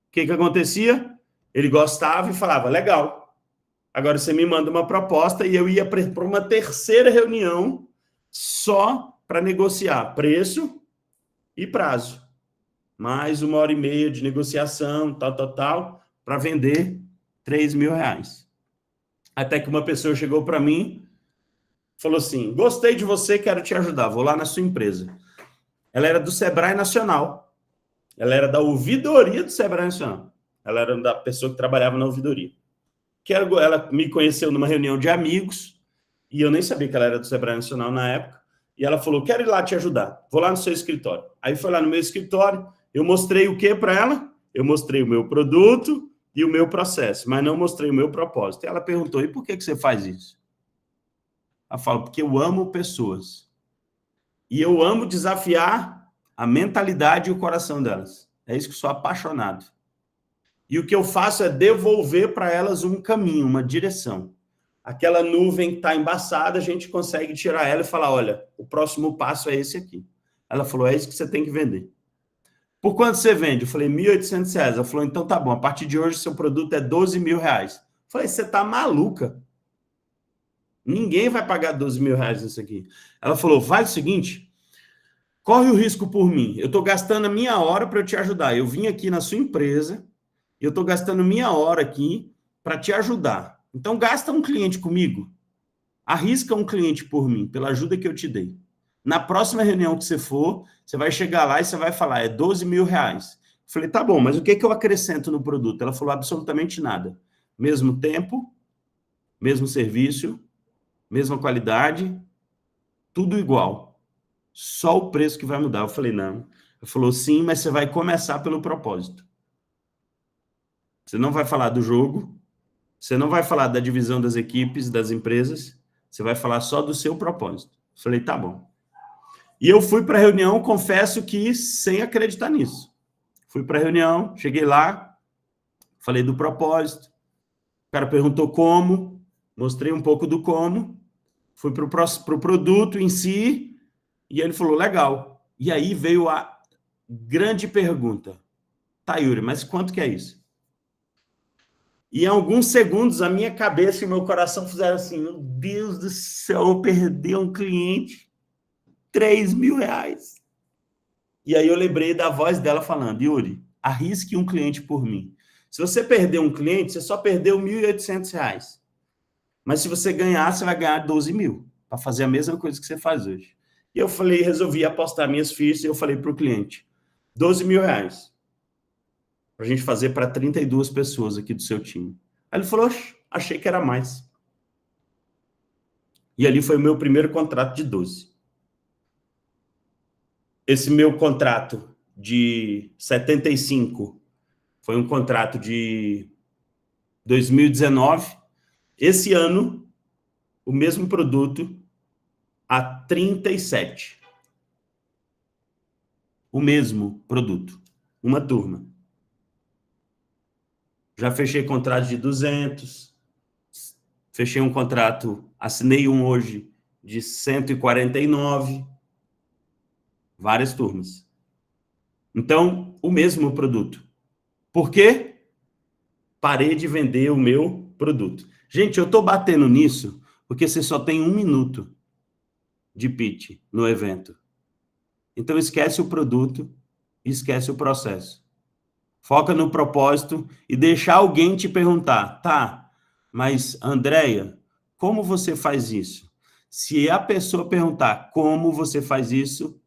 O que acontecia? Ele gostava e falava, legal, agora você me manda uma proposta, e eu ia para uma terceira reunião só para negociar preço e prazo. Mais 1h30 de negociação, tal, para vender 3 mil reais. Até que uma pessoa chegou para mim, falou assim, gostei de você, quero te ajudar, vou lá na sua empresa. Ela era do Sebrae Nacional. Ela era da ouvidoria do Sebrae Nacional. Ela era da pessoa que trabalhava na ouvidoria. Ela me conheceu numa reunião de amigos, e eu nem sabia que ela era do Sebrae Nacional na época, e ela falou, quero ir lá te ajudar, vou lá no seu escritório. Aí foi lá no meu escritório, eu mostrei o que para ela? Eu mostrei o meu produto e o meu processo, mas não mostrei o meu propósito. E ela perguntou, e por que você faz isso? Ela falou, porque eu amo pessoas. E eu amo desafiar a mentalidade e o coração delas. É isso que eu sou apaixonado. E o que eu faço é devolver para elas um caminho, uma direção. Aquela nuvem que está embaçada, a gente consegue tirar ela e falar, olha, o próximo passo é esse aqui. Ela falou, é isso que você tem que vender. Por quanto você vende? Eu falei, R$1.800. Ela falou, então tá bom, a partir de hoje seu produto é 12 mil reais. Eu falei, você tá maluca? Ninguém vai pagar 12 mil reais nisso aqui. Ela falou, faz o seguinte, corre o risco por mim. Eu estou gastando a minha hora para eu te ajudar. Eu vim aqui na sua empresa, eu estou gastando minha hora aqui para te ajudar. Então, gasta um cliente comigo. Arrisca um cliente por mim, pela ajuda que eu te dei. Na próxima reunião que você for, você vai chegar lá e você vai falar, é 12 mil reais. Eu falei, tá bom, mas o que eu acrescento no produto? Ela falou, absolutamente nada. Mesmo tempo, mesmo serviço, mesma qualidade, tudo igual. Só o preço que vai mudar. Eu falei, não. Ela falou, sim, mas você vai começar pelo propósito. Você não vai falar do jogo, você não vai falar da divisão das equipes, das empresas, você vai falar só do seu propósito. Eu falei, tá bom. E eu fui para a reunião, confesso que sem acreditar nisso. Fui para a reunião, cheguei lá, falei do propósito, o cara perguntou como, mostrei um pouco do como, fui para o produto em si, e ele falou, legal. E aí veio a grande pergunta. Tá, Yuri, mas quanto que é isso? E em alguns segundos, a minha cabeça e meu coração fizeram assim, meu Deus do céu, eu perdi um cliente, R$ 3.000. E aí eu lembrei da voz dela falando, Yuri, arrisque um cliente por mim. Se você perder um cliente, você só perdeu R$ 1.800. Mas se você ganhar, você vai ganhar 12 mil, para fazer a mesma coisa que você faz hoje. E eu falei, resolvi apostar minhas fichas, e eu falei para o cliente, R$ 12.000, para a gente fazer para 32 pessoas aqui do seu time. Aí ele falou, achei que era mais. E ali foi o meu primeiro contrato de 12. Esse meu contrato de 75 foi um contrato de 2019. Esse ano, o mesmo produto a 37. O mesmo produto. Uma turma. Já fechei contrato de 200. Fechei um contrato, assinei um hoje de 149. Várias turmas. Então, o mesmo produto. Por quê? Parei de vender o meu produto. Gente, eu estou batendo nisso porque você só tem 1 minuto de pitch no evento. Então, esquece o produto, esquece o processo. Foca no propósito e deixar alguém te perguntar, tá, mas, Andréia, como você faz isso? Se a pessoa perguntar como você faz isso,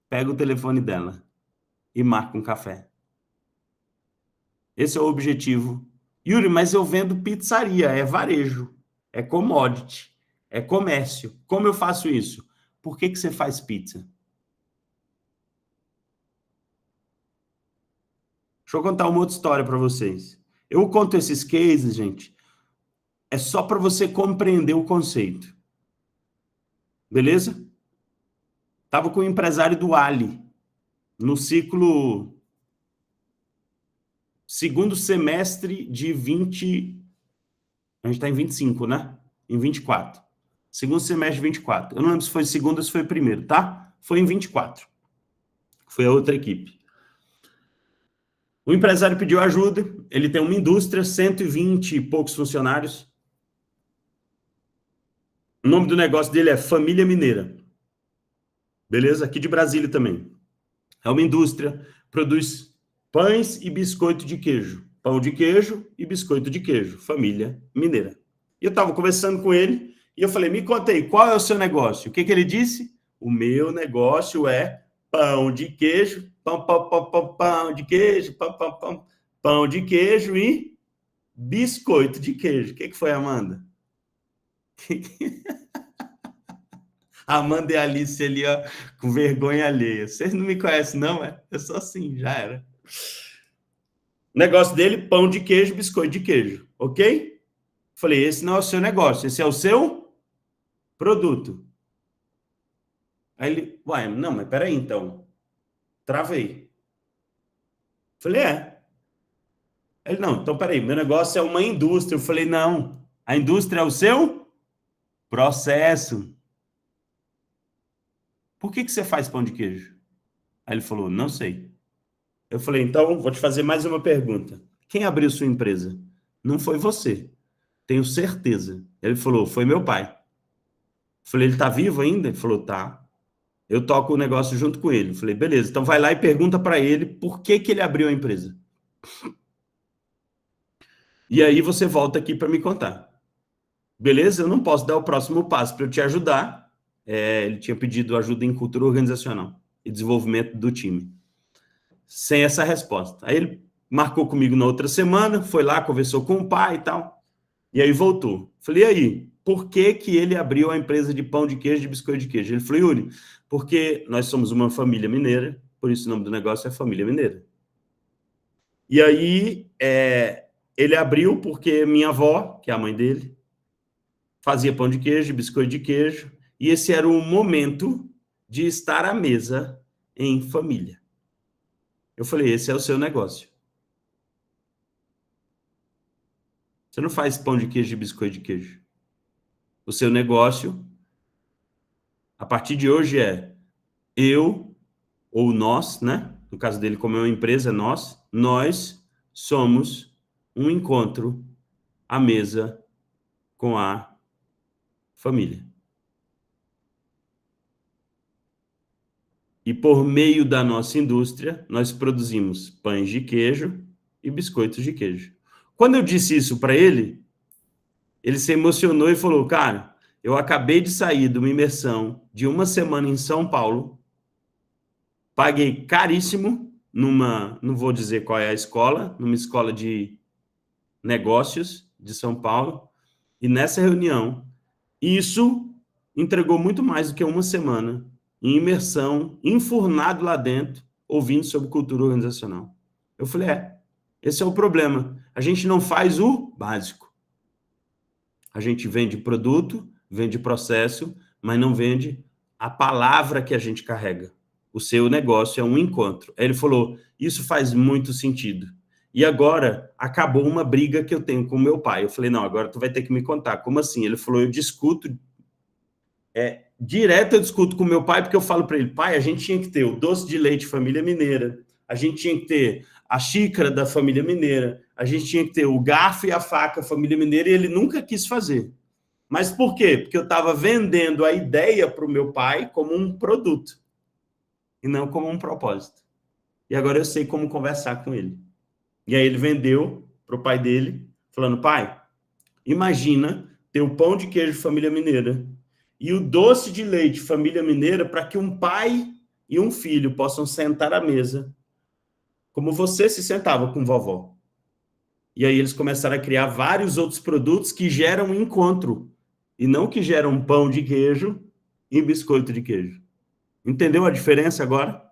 pega o telefone dela e marca um café. Esse é o objetivo. Yuri, mas eu vendo pizzaria, é varejo, é commodity, é comércio. Como eu faço isso? Por que você faz pizza? Deixa eu contar uma outra história para vocês. Eu conto esses cases, gente, é só para você compreender o conceito. Beleza? Tava com o empresário do Ali, no ciclo segundo semestre de 20... A gente está em 25, né? Em 24. Segundo semestre de 24. Eu não lembro se foi segundo ou se foi primeiro, tá? Foi em 24. Foi a outra equipe. O empresário pediu ajuda, ele tem uma indústria, 120 e poucos funcionários. O nome do negócio dele é Família Mineira. Beleza? Aqui de Brasília também. É uma indústria, produz pães e biscoito de queijo. Pão de queijo e biscoito de queijo. Família Mineira. E eu estava conversando com ele e eu falei, me conta aí, qual é o seu negócio? O que ele disse? O meu negócio é pão de queijo, pão de queijo, pão de queijo e biscoito de queijo. O que foi, Amanda? Amanda e Alice ali, ó, com vergonha alheia. Vocês não me conhecem, não, é? Eu sou assim, já era. O negócio dele, pão de queijo, biscoito de queijo, ok? Falei, esse não é o seu negócio, esse é o seu produto. Aí ele, uai, não, mas peraí, então. Travei. Falei, é. Ele, não, então peraí, meu negócio é uma indústria. Eu falei, não, a indústria é o seu processo. Por que você faz pão de queijo? Aí ele falou, não sei. Eu falei, então, vou te fazer mais uma pergunta. Quem abriu sua empresa? Não foi você. Tenho certeza. Ele falou, foi meu pai. Eu falei, ele tá vivo ainda? Ele falou, tá. Eu toco o negócio junto com ele. Eu falei, beleza, então vai lá e pergunta para ele por que ele abriu a empresa. E aí você volta aqui para me contar. Beleza? Eu não posso dar o próximo passo para eu te ajudar. Ele tinha pedido ajuda em cultura organizacional e desenvolvimento do time. Sem essa resposta. Aí ele marcou comigo na outra semana, foi lá, conversou com o pai e tal. E aí voltou. Falei, e aí, por que ele abriu a empresa de pão de queijo e de biscoito de queijo? Ele falou, Yuri, porque nós somos uma família mineira, por isso o nome do negócio é Família Mineira. E aí, ele abriu porque minha avó, que é a mãe dele, fazia pão de queijo, biscoito de queijo, e esse era o momento de estar à mesa em família. Eu falei, esse é o seu negócio. Você não faz pão de queijo e biscoito de queijo. O seu negócio A partir de hoje é eu ou nós, né? No caso dele, como é uma empresa, nós somos um encontro à mesa com a família. E por meio da nossa indústria, nós produzimos pães de queijo e biscoitos de queijo. Quando eu disse isso para ele se emocionou e falou, cara, eu acabei de sair de uma imersão de uma semana em São Paulo, paguei caríssimo não vou dizer qual é a escola, numa escola de negócios de São Paulo, e nessa reunião, isso entregou muito mais do que uma semana em imersão, enfurnado lá dentro, ouvindo sobre cultura organizacional. Eu falei, esse é o problema. A gente não faz o básico. A gente vende produto, vende processo, mas não vende a palavra que a gente carrega. O seu negócio é um encontro. Aí ele falou, isso faz muito sentido. E agora, acabou uma briga que eu tenho com meu pai. Eu falei, não, agora tu vai ter que me contar. Como assim? Ele falou, eu discuto, direto eu discuto com meu pai, porque eu falo para ele, pai, a gente tinha que ter o doce de leite família mineira, a gente tinha que ter a xícara da família mineira, a gente tinha que ter o garfo e a faca família mineira, e ele nunca quis fazer. Mas por quê? Porque eu estava vendendo a ideia para o meu pai como um produto, e não como um propósito. E agora eu sei como conversar com ele. E aí ele vendeu para o pai dele, falando, pai, imagina ter o pão de queijo família mineira e o doce de leite família mineira para que um pai e um filho possam sentar à mesa como você se sentava com vovó. E aí eles começaram a criar vários outros produtos que geram um encontro e não que geram pão de queijo e biscoito de queijo. Entendeu a diferença agora?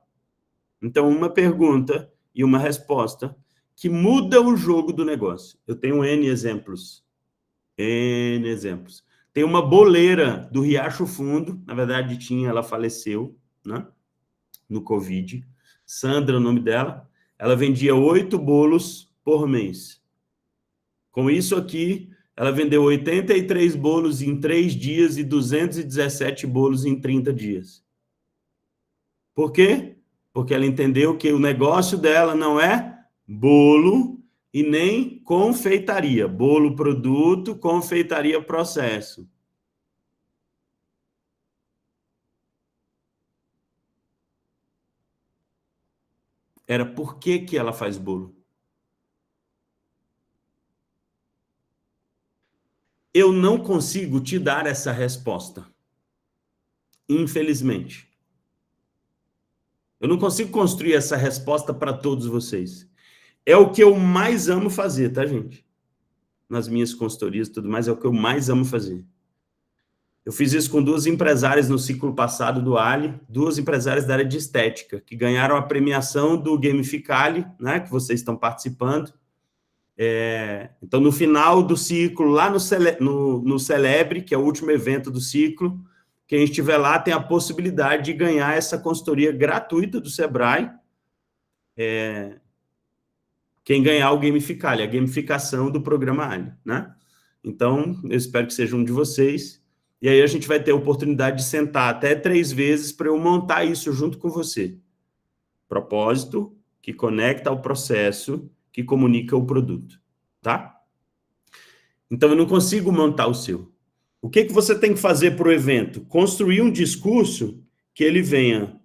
Então, uma pergunta e uma resposta que muda o jogo do negócio. Eu tenho N exemplos. N exemplos. Tem uma boleira do Riacho Fundo, na verdade tinha, ela faleceu, né? No Covid. Sandra, o nome dela. Ela vendia 8 bolos por mês. Com isso aqui, ela vendeu 83 bolos em 3 dias e 217 bolos em 30 dias. Por quê? Porque ela entendeu que o negócio dela não é bolo e nem confeitaria. Bolo, produto, confeitaria, processo. Era por que ela faz bolo. Eu não consigo te dar essa resposta. Infelizmente. Eu não consigo construir essa resposta para todos vocês. É o que eu mais amo fazer, tá, gente? Nas minhas consultorias e tudo mais, é o que eu mais amo fazer. Eu fiz isso com 2 empresárias no ciclo passado do Ali, 2 empresárias da área de estética, que ganharam a premiação do Gamificali, né, que vocês estão participando. Então, no final do ciclo, lá no Celebre, que é o último evento do ciclo, quem estiver lá tem a possibilidade de ganhar essa consultoria gratuita do Sebrae, quem ganhar o Gamificali, a gamificação do programa Ali, né? Então, eu espero que seja um de vocês. E aí a gente vai ter a oportunidade de sentar até 3 vezes para eu montar isso junto com você. Propósito que conecta ao processo, que comunica o produto, tá? Então, eu não consigo montar o seu. O que você tem que fazer para o evento? Construir um discurso que ele venha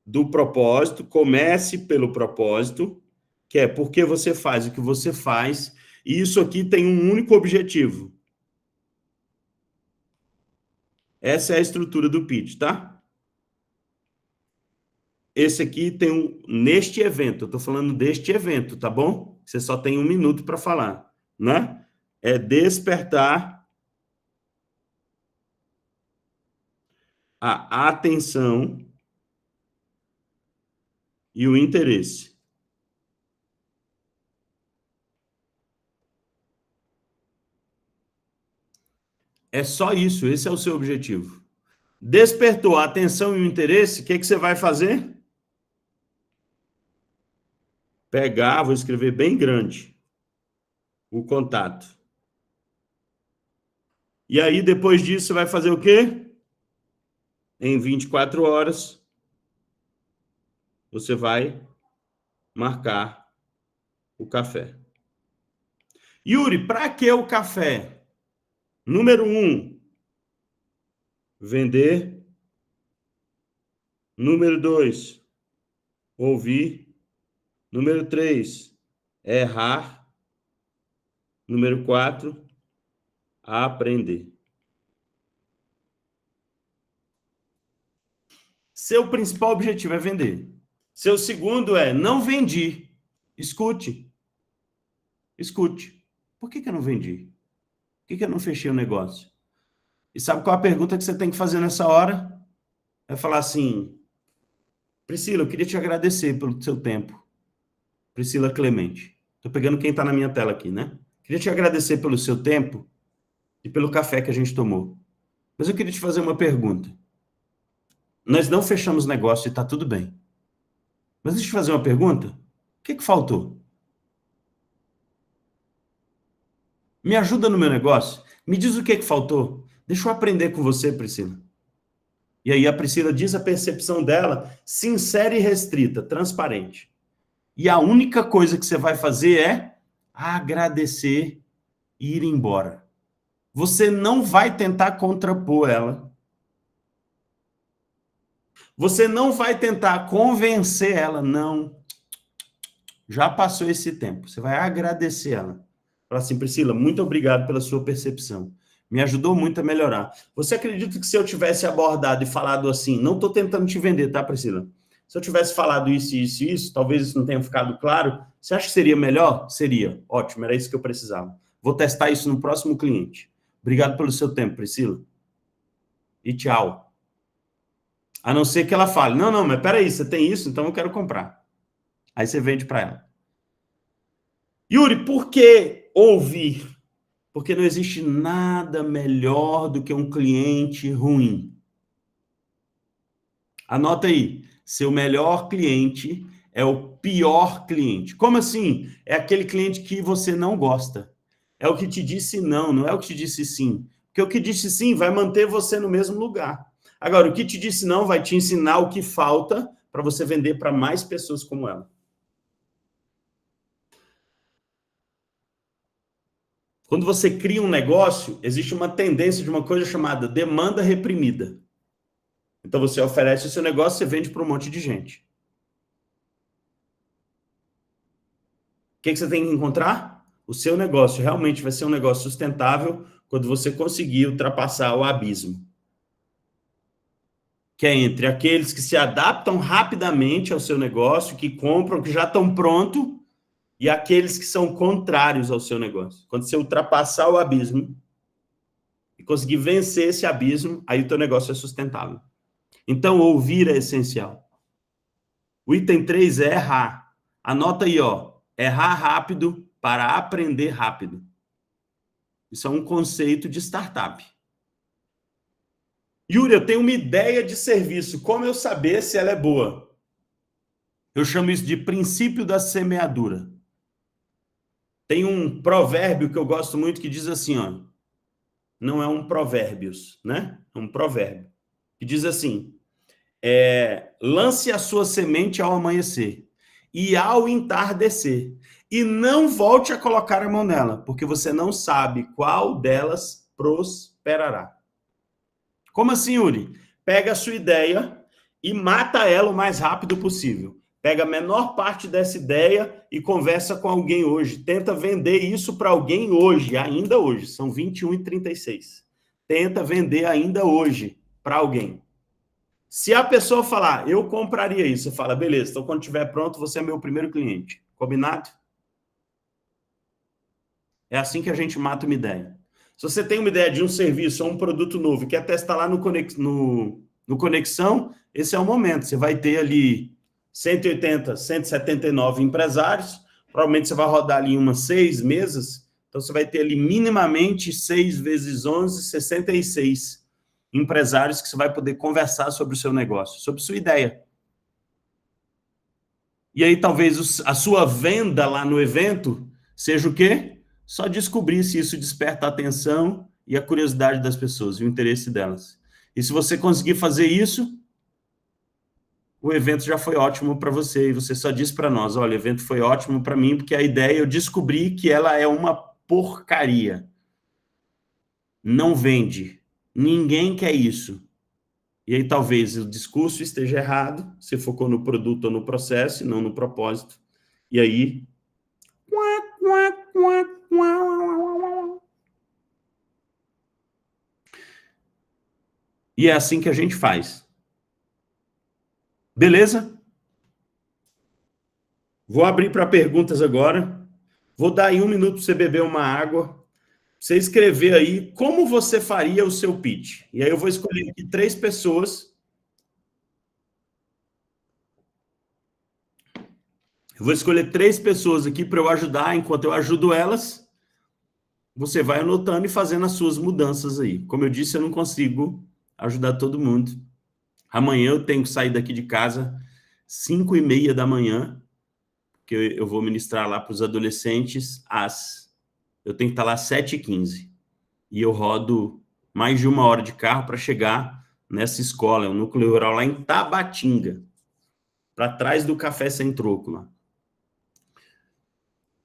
do propósito, comece pelo propósito, que é por que você faz o que você faz, e isso aqui tem um único objetivo. Essa é a estrutura do pitch, tá? Esse aqui tem neste evento, eu estou falando deste evento, tá bom? Você só tem 1 minuto para falar, né? É despertar a atenção e o interesse. É só isso, esse é o seu objetivo. Despertou a atenção e o interesse, o que você vai fazer? Pegar, vou escrever bem grande, o contato. E aí, depois disso, você vai fazer o quê? em 24 horas, você vai marcar o café. Yuri, para que o café? Número 1, vender. Número 2, ouvir. Número 3, errar. Número 4, aprender. Seu principal objetivo é vender. Seu segundo é, não vendi. Escute. Escute. Por que eu não vendi? Por que eu não fechei o negócio? E sabe qual é a pergunta que você tem que fazer nessa hora? É falar assim, Priscila, eu queria te agradecer pelo seu tempo. Priscila Clemente. Estou pegando quem está na minha tela aqui, né? Queria te agradecer pelo seu tempo e pelo café que a gente tomou. Mas eu queria te fazer uma pergunta. Nós não fechamos negócio e está tudo bem. Mas deixa eu te fazer uma pergunta. O que faltou? Me ajuda no meu negócio? Me diz o que faltou? Deixa eu aprender com você, Priscila. E aí a Priscila diz a percepção dela, sincera e restrita, transparente. E a única coisa que você vai fazer é agradecer e ir embora. Você não vai tentar contrapor ela. Você não vai tentar convencer ela, não. Já passou esse tempo. Você vai agradecer ela. Fala assim, Priscila, muito obrigado pela sua percepção. Me ajudou muito a melhorar. Você acredita que se eu tivesse abordado e falado assim, não estou tentando te vender, tá, Priscila? Se eu tivesse falado isso, isso e isso, talvez isso não tenha ficado claro, você acha que seria melhor? Seria. Ótimo, era isso que eu precisava. Vou testar isso no próximo cliente. Obrigado pelo seu tempo, Priscila. E tchau. A não ser que ela fale, não, mas peraí, você tem isso, então eu quero comprar. Aí você vende para ela. Yuri, por que ouvir? Porque não existe nada melhor do que um cliente ruim. Anota aí, seu melhor cliente é o pior cliente. Como assim? É aquele cliente que você não gosta. É o que te disse não, não é o que te disse sim. Porque o que disse sim vai manter você no mesmo lugar. Agora, o que te disse não vai te ensinar o que falta para você vender para mais pessoas como ela. Quando você cria um negócio, existe uma tendência de uma coisa chamada demanda reprimida. Então, você oferece o seu negócio, você vende para um monte de gente. O que você tem que encontrar? O seu negócio realmente vai ser um negócio sustentável quando você conseguir ultrapassar o abismo. Que é entre aqueles que se adaptam rapidamente ao seu negócio, que compram, que já estão prontos, e aqueles que são contrários ao seu negócio. Quando você ultrapassar o abismo e conseguir vencer esse abismo, aí o teu negócio é sustentável. Então, ouvir é essencial. O item 3 é errar. Anota aí, ó. Errar rápido para aprender rápido. Isso é um conceito de startup. Yuri, eu tenho uma ideia de serviço. Como eu saber se ela é boa? Eu chamo isso de princípio da semeadura. Tem um provérbio que eu gosto muito que diz assim, ó. Não é um provérbios, né? É um provérbio. Que diz assim, lance a sua semente ao amanhecer e ao entardecer. E não volte a colocar a mão nela, porque você não sabe qual delas prosperará. Como assim, Yuri? Pega a sua ideia e mata ela o mais rápido possível. Pega a menor parte dessa ideia e conversa com alguém hoje. Tenta vender isso para alguém hoje, ainda hoje. São 21h36. Tenta vender ainda hoje para alguém. Se a pessoa falar, eu compraria isso, você fala, beleza, então quando estiver pronto, você é meu primeiro cliente. Combinado? É assim que a gente mata uma ideia. Se você tem uma ideia de um serviço ou um produto novo e quer testar lá no Conexão, esse é o momento. Você vai ter ali 180, 179 empresários, provavelmente você vai rodar ali umas 6 mesas, então você vai ter ali minimamente 6 vezes 11, 66 empresários que você vai poder conversar sobre o seu negócio, sobre sua ideia. E aí talvez a sua venda lá no evento seja o quê? Só descobrir se isso desperta a atenção e a curiosidade das pessoas, e o interesse delas. E se você conseguir fazer isso, o evento já foi ótimo para você, e você só diz para nós, olha, o evento foi ótimo para mim, porque a ideia, eu descobri que ela é uma porcaria. Não vende. Ninguém quer isso. E aí talvez o discurso esteja errado, você focou no produto ou no processo, e não no propósito. E aí... E é assim que a gente faz. Beleza? Vou abrir para perguntas agora. Vou dar aí 1 minuto para você beber uma água. Você escrever aí como você faria o seu pitch. E aí eu vou escolher aqui 3 pessoas. Eu vou escolher 3 pessoas aqui para eu ajudar. Enquanto eu ajudo elas, você vai anotando e fazendo as suas mudanças aí. Como eu disse, eu não consigo ajudar todo mundo. Amanhã eu tenho que sair daqui de casa 5h30 da manhã, porque eu vou ministrar lá para os adolescentes eu tenho que estar lá às 7h15. E eu rodo mais de 1 hora de carro para chegar nessa escola, é um núcleo rural lá em Tabatinga, para trás do Café Sem Troco lá.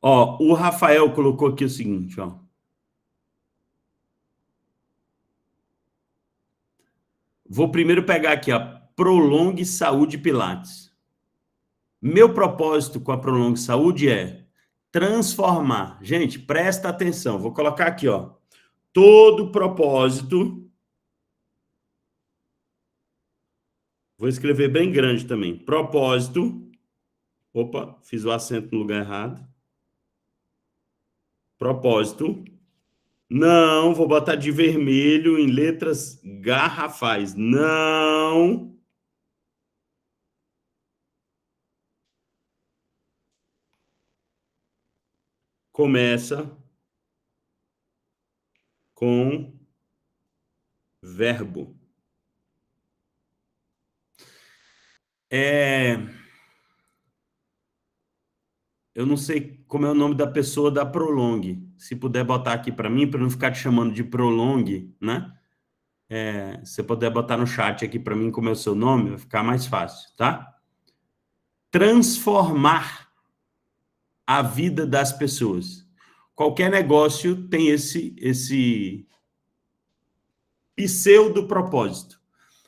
Ó, o Rafael colocou aqui o seguinte, ó. Vou primeiro pegar aqui, ó, Prolongue Saúde Pilates. Meu propósito com a Prolongue Saúde é transformar. Gente, presta atenção. Vou colocar aqui, ó. Todo propósito. Vou escrever bem grande também. Propósito. Opa, fiz o acento no lugar errado. Propósito. Não, vou botar de vermelho em letras garrafais. Não. Começa com verbo. Eu não sei como é o nome da pessoa da Prolongue. Se puder botar aqui para mim, para não ficar te chamando de Prolongue, né? Se você puder botar no chat aqui para mim como é o seu nome, vai ficar mais fácil, tá? Transformar a vida das pessoas. Qualquer negócio tem esse pseudo propósito.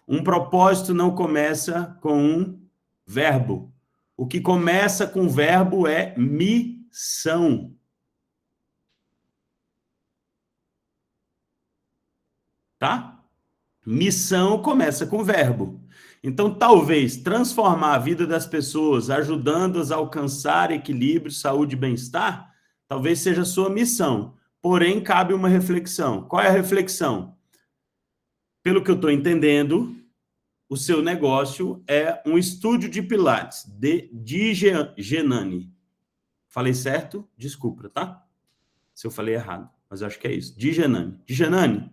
Um propósito não começa com um verbo. O que começa com verbo é missão. Tá? Missão começa com verbo. Então, talvez transformar a vida das pessoas, ajudando-as a alcançar equilíbrio, saúde e bem-estar, talvez seja a sua missão. Porém, cabe uma reflexão. Qual é a reflexão? Pelo que eu estou entendendo, o seu negócio é um estúdio de Pilates, de Genani. Falei certo? Desculpa, tá? Se eu falei errado, mas acho que é isso. De Genani. De Genani.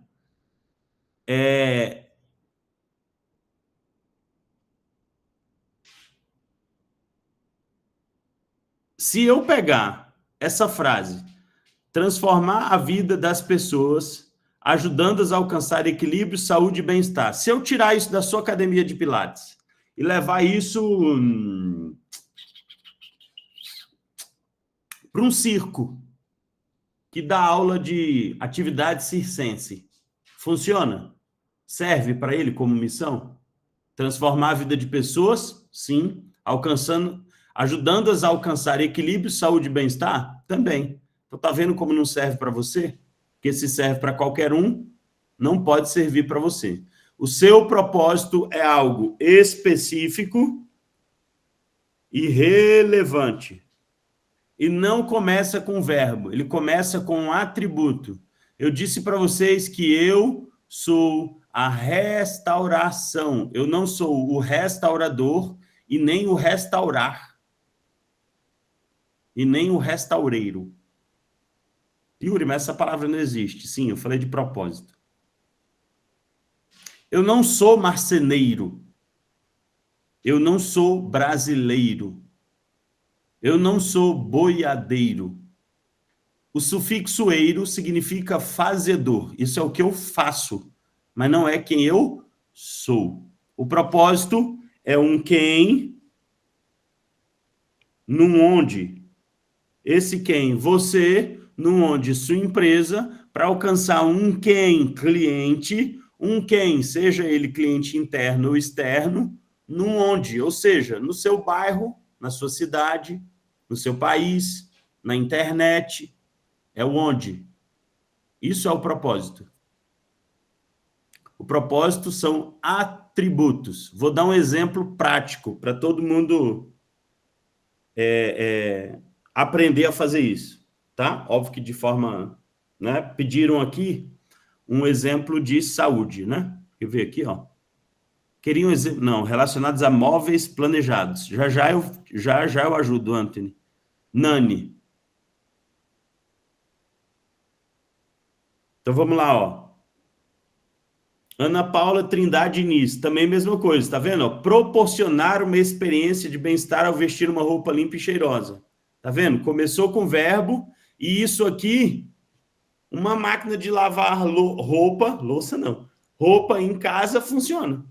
Se eu pegar essa frase, transformar a vida das pessoas, ajudando-as a alcançar equilíbrio, saúde e bem-estar. Se eu tirar isso da sua academia de Pilates e levar isso para um circo que dá aula de atividade circense, funciona? Serve para ele como missão? Transformar a vida de pessoas? Sim. Ajudando-as a alcançar equilíbrio, saúde e bem-estar? Também. Então, tá vendo como não serve para você? Porque se serve para qualquer um, não pode servir para você. O seu propósito é algo específico e relevante. E não começa com verbo, ele começa com um atributo. Eu disse para vocês que eu sou a restauração. Eu não sou o restaurador e nem o restaurar. E nem o restaureiro. Yuri, mas essa palavra não existe. Sim, eu falei de propósito. Eu não sou marceneiro. Eu não sou brasileiro. Eu não sou boiadeiro. O sufixo eiro significa fazedor. Isso é o que eu faço, mas não é quem eu sou. O propósito é um quem, num onde. Esse quem, você, num onde sua empresa, para alcançar um quem, cliente, um quem, seja ele cliente interno ou externo, num onde, ou seja, no seu bairro, na sua cidade, no seu país, na internet, é o onde. Isso é o propósito. O propósito são atributos. Vou dar um exemplo prático para todo mundo aprender a fazer isso, tá? Óbvio que de forma, né? Pediram aqui um exemplo de saúde, né? Deixa eu ver aqui, ó. Queriam exemplo, não, relacionados a móveis planejados. Já eu ajudo, Anthony. Nani. Então vamos lá, ó. Ana Paula Trindade Nis, também mesma coisa, tá vendo? Proporcionar uma experiência de bem-estar ao vestir uma roupa limpa e cheirosa. Tá vendo? Começou com verbo, e isso aqui, uma máquina de lavar roupa, louça não, roupa em casa funciona.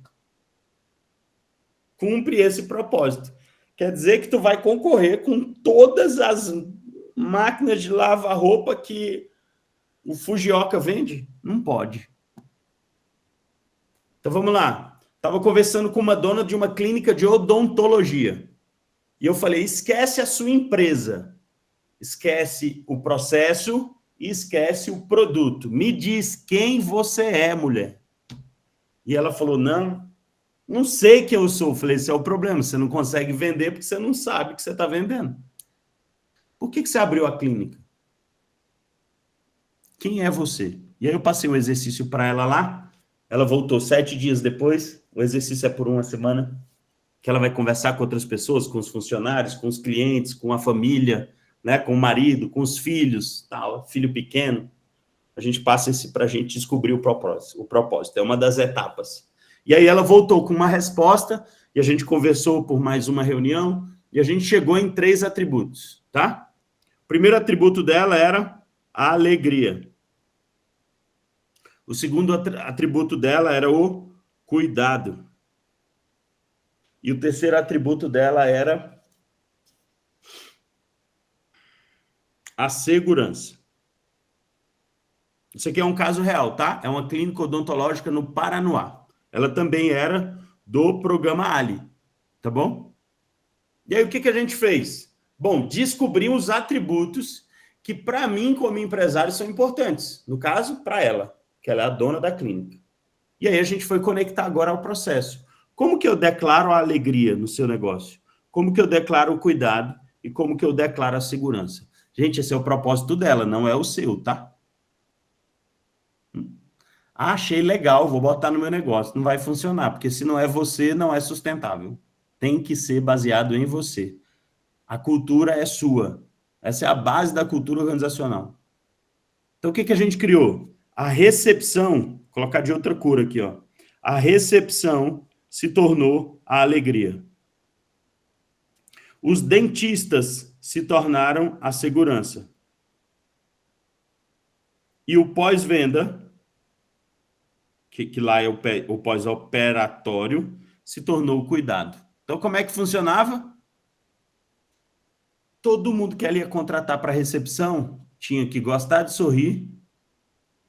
Cumpre esse propósito. Quer dizer que tu vai concorrer com todas as máquinas de lavar roupa que o Fujioka vende? Não pode. Então vamos lá. Estava conversando com uma dona de uma clínica de odontologia. E eu falei: esquece a sua empresa. Esquece o processo e esquece o produto. Me diz quem você é, mulher. E ela falou: não sei quem eu sou. Eu falei: esse é o problema. Você não consegue vender porque você não sabe o que você está vendendo. Por que você abriu a clínica? Quem é você? E aí eu passei um exercício para ela lá. Ela voltou 7 dias depois. O exercício é por 1 semana. Que ela vai conversar com outras pessoas, com os funcionários, com os clientes, com a família, né, com o marido, com os filhos, tal, filho pequeno. A gente passa esse para a gente descobrir o propósito. É uma das etapas. E aí ela voltou com uma resposta, e a gente conversou por mais uma reunião, e a gente chegou em 3 atributos, tá? O primeiro atributo dela era a alegria. O segundo atributo dela era o cuidado. E o terceiro atributo dela era a segurança. Isso aqui é um caso real, tá? É uma clínica odontológica no Paranoá. Ela também era do programa Ali, tá bom? E aí o que a gente fez? Bom, descobrimos os atributos que para mim, como empresário, são importantes. No caso, para ela, que ela é a dona da clínica. E aí a gente foi conectar agora ao processo. Como que eu declaro a alegria no seu negócio? Como que eu declaro o cuidado? E como que eu declaro a segurança? Gente, esse é o propósito dela, não é o seu, tá? Achei legal, vou botar no meu negócio. Não vai funcionar, porque se não é você, não é sustentável. Tem que ser baseado em você. A cultura é sua. Essa é a base da cultura organizacional. Então, o que a gente criou? A recepção, vou colocar de outra cor aqui, ó. A recepção se tornou a alegria. Os dentistas se tornaram a segurança. E o pós-venda, que lá é o pós-operatório, se tornou o cuidado. Então, como é que funcionava? Todo mundo que ela ia contratar para recepção tinha que gostar de sorrir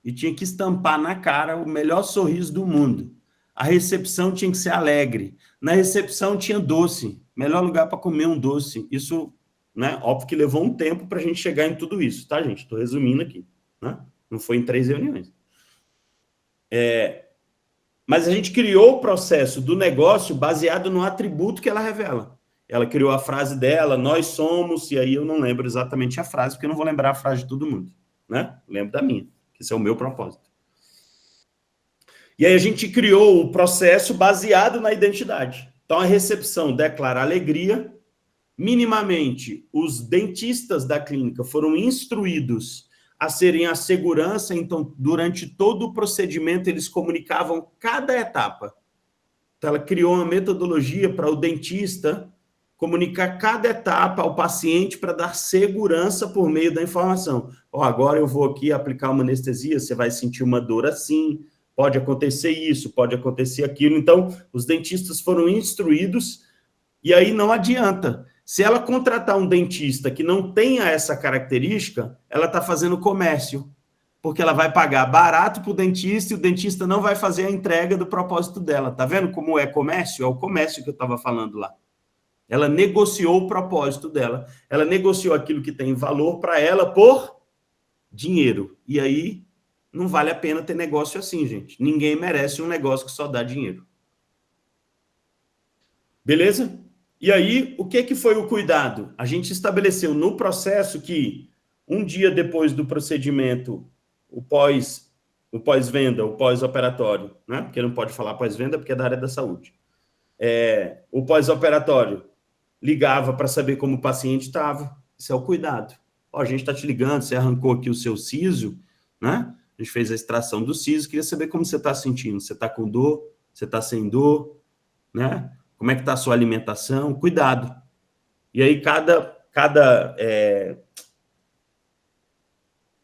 e tinha que estampar na cara o melhor sorriso do mundo. A recepção tinha que ser alegre. Na recepção tinha doce. Melhor lugar para comer um doce. Isso, né? Óbvio que levou um tempo para a gente chegar em tudo isso, tá, gente? Estou resumindo aqui, né? Não foi em 3 reuniões. Mas a gente criou o processo do negócio baseado no atributo que ela revela. Ela criou a frase dela, nós somos, e aí eu não lembro exatamente a frase, porque eu não vou lembrar a frase de todo mundo, né? Lembro da minha, que esse é o meu propósito. E aí a gente criou o processo baseado na identidade. Então a recepção declara alegria, minimamente os dentistas da clínica foram instruídos a serem a segurança, então durante todo o procedimento eles comunicavam cada etapa. Então ela criou uma metodologia para o dentista comunicar cada etapa ao paciente para dar segurança por meio da informação. Agora eu vou aqui aplicar uma anestesia, você vai sentir uma dor assim, pode acontecer isso, pode acontecer aquilo. Então, os dentistas foram instruídos, e aí não adianta. Se ela contratar um dentista que não tenha essa característica, ela está fazendo comércio, porque ela vai pagar barato para o dentista e o dentista não vai fazer a entrega do propósito dela. Tá vendo como é comércio? É o comércio que eu estava falando lá. Ela negociou o propósito dela, ela negociou aquilo que tem valor para ela por dinheiro. E aí não vale a pena ter negócio assim, gente. Ninguém merece um negócio que só dá dinheiro. Beleza? E aí, o que foi o cuidado? A gente estabeleceu no processo que um dia depois do procedimento, o pós-venda, o pós-operatório, né? Porque não pode falar pós-venda porque é da área da saúde. O pós-operatório ligava para saber como o paciente estava. Isso é o cuidado. Ó, a gente está te ligando, você arrancou aqui o seu siso, né? A gente fez a extração do siso, queria saber como você está sentindo. Você está com dor? Você está sem dor? Né? Como é que está a sua alimentação? Cuidado. E aí, cada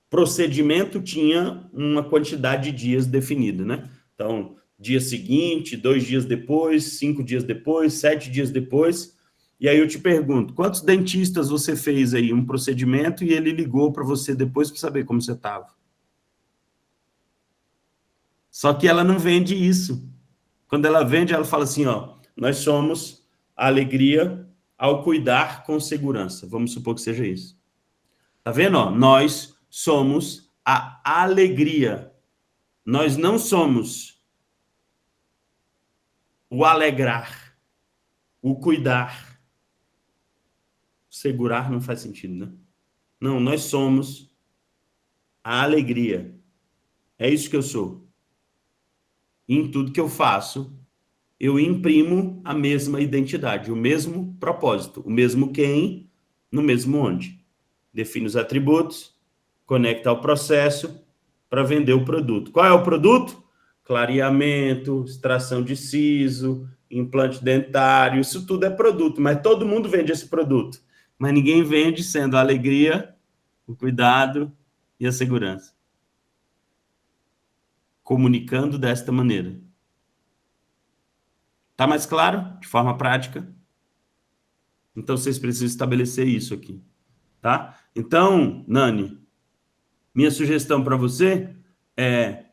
procedimento tinha uma quantidade de dias definida, né? Então, dia seguinte, 2 dias depois, 5 dias depois, 7 dias depois. E aí eu te pergunto, quantos dentistas você fez aí um procedimento e ele ligou para você depois para saber como você estava? Só que ela não vende isso. Quando ela vende, ela fala assim, ó, nós somos a alegria ao cuidar com segurança. Vamos supor que seja isso. Tá vendo? Ó, nós somos a alegria. Nós não somos o alegrar, o cuidar. Segurar não faz sentido, né? Não, nós somos a alegria. É isso que eu sou. E em tudo que eu faço, eu imprimo a mesma identidade, o mesmo propósito, o mesmo quem, no mesmo onde. Define os atributos, conecta ao processo para vender o produto. Qual é o produto? Clareamento, extração de siso, implante dentário, isso tudo é produto, mas todo mundo vende esse produto. Mas ninguém vende sendo a alegria, o cuidado e a segurança. Comunicando desta maneira. Tá mais claro? De forma prática? Então, vocês precisam estabelecer isso aqui, tá? Então, Nani, minha sugestão para você é: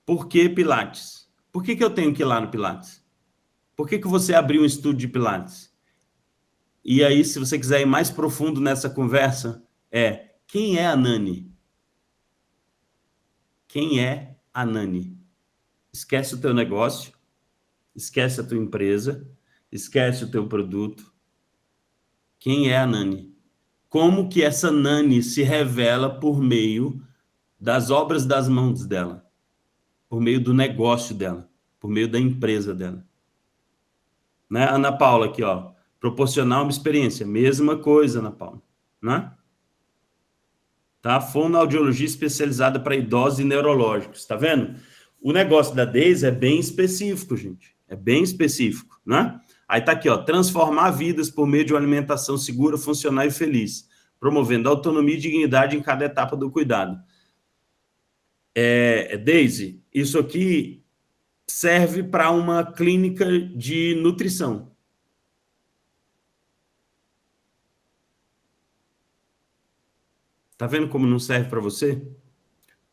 por que Pilates? Por que eu tenho que ir lá no Pilates? Por que você abriu um estúdio de Pilates? E aí, se você quiser ir mais profundo nessa conversa, quem é a Nani? Quem é a Nani? Esquece o teu negócio, esquece a tua empresa, esquece o teu produto. Quem é a Nani? Como que essa Nani se revela por meio das obras das mãos dela, por meio do negócio dela, por meio da empresa dela. Né? Ana Paula aqui, ó, proporcionar uma experiência, mesma coisa, Ana Paula, né? Tá? Fonoaudiologia especializada para idosos e neurológicos, tá vendo? O negócio da Deise é bem específico, gente, é bem específico, né? Aí tá aqui, ó, transformar vidas por meio de uma alimentação segura, funcional e feliz, promovendo autonomia e dignidade em cada etapa do cuidado. Deise, isso aqui serve para uma clínica de nutrição. Tá vendo como não serve para você?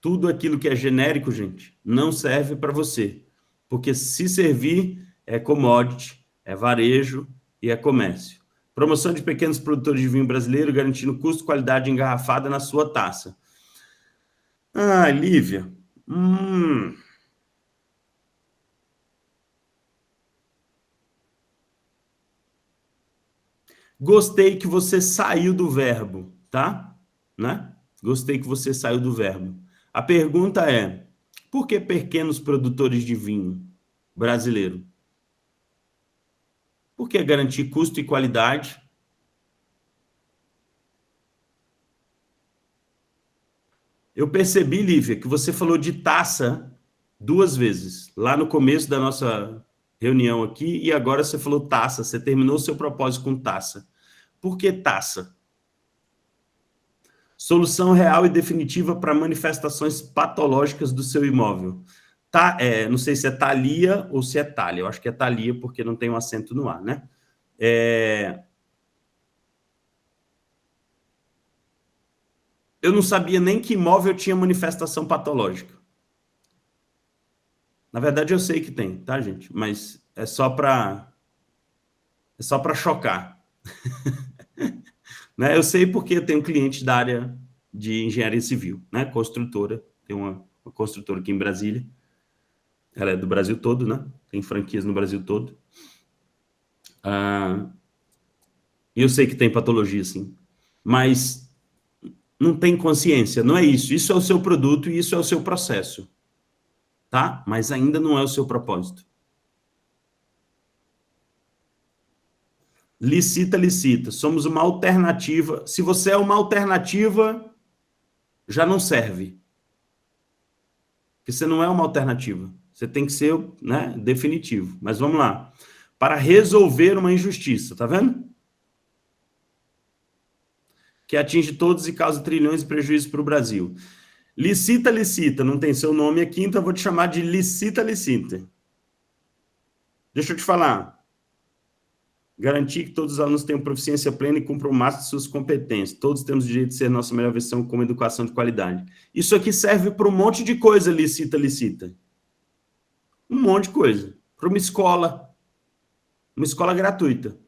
Tudo aquilo que é genérico, gente, não serve para você. Porque se servir, é commodity, é varejo e é comércio. Promoção de pequenos produtores de vinho brasileiro, garantindo custo e qualidade engarrafada na sua taça. Ah, Lívia. Gostei que você saiu do verbo, tá? Né? Gostei que você saiu do verbo. A pergunta é: por que pequenos produtores de vinho brasileiro? Por que garantir custo e qualidade? Eu percebi, Lívia, que você falou de taça 2 vezes, lá no começo da nossa reunião aqui, e agora você falou taça, você terminou o seu propósito com taça. Por que taça? Solução real e definitiva para manifestações patológicas do seu imóvel. Tá, não sei se é Thalia ou se é Thalia. Eu acho que é Thalia, porque não tem um acento no A, né? Eu não sabia nem que imóvel tinha manifestação patológica. Na verdade, eu sei que tem, tá, gente? Mas é só para chocar. Né? Eu sei porque eu tenho cliente da área de engenharia civil, né? Construtora. Tem uma construtora aqui em Brasília. Ela é do Brasil todo, né? Tem franquias no Brasil todo. E eu sei que tem patologia, sim. Mas não tem consciência, não é isso. Isso é o seu produto e isso é o seu processo. Tá? Mas ainda não é o seu propósito. Licita, licita. Somos uma alternativa. Se você é uma alternativa, já não serve. Porque você não é uma alternativa. Você tem que ser, né, definitivo. Mas vamos lá. Para resolver uma injustiça, tá vendo? Que atinge todos e causa trilhões de prejuízos para o Brasil. Licita, licita. Não tem seu nome aqui, então eu vou te chamar de licita, licita. Deixa eu te falar. Garantir que todos os alunos tenham proficiência plena e cumpram o máximo de suas competências. Todos temos o direito de ser nossa melhor versão com uma educação de qualidade. Isso aqui serve para um monte de coisa, licita, licita. Um monte de coisa. Para uma escola gratuita.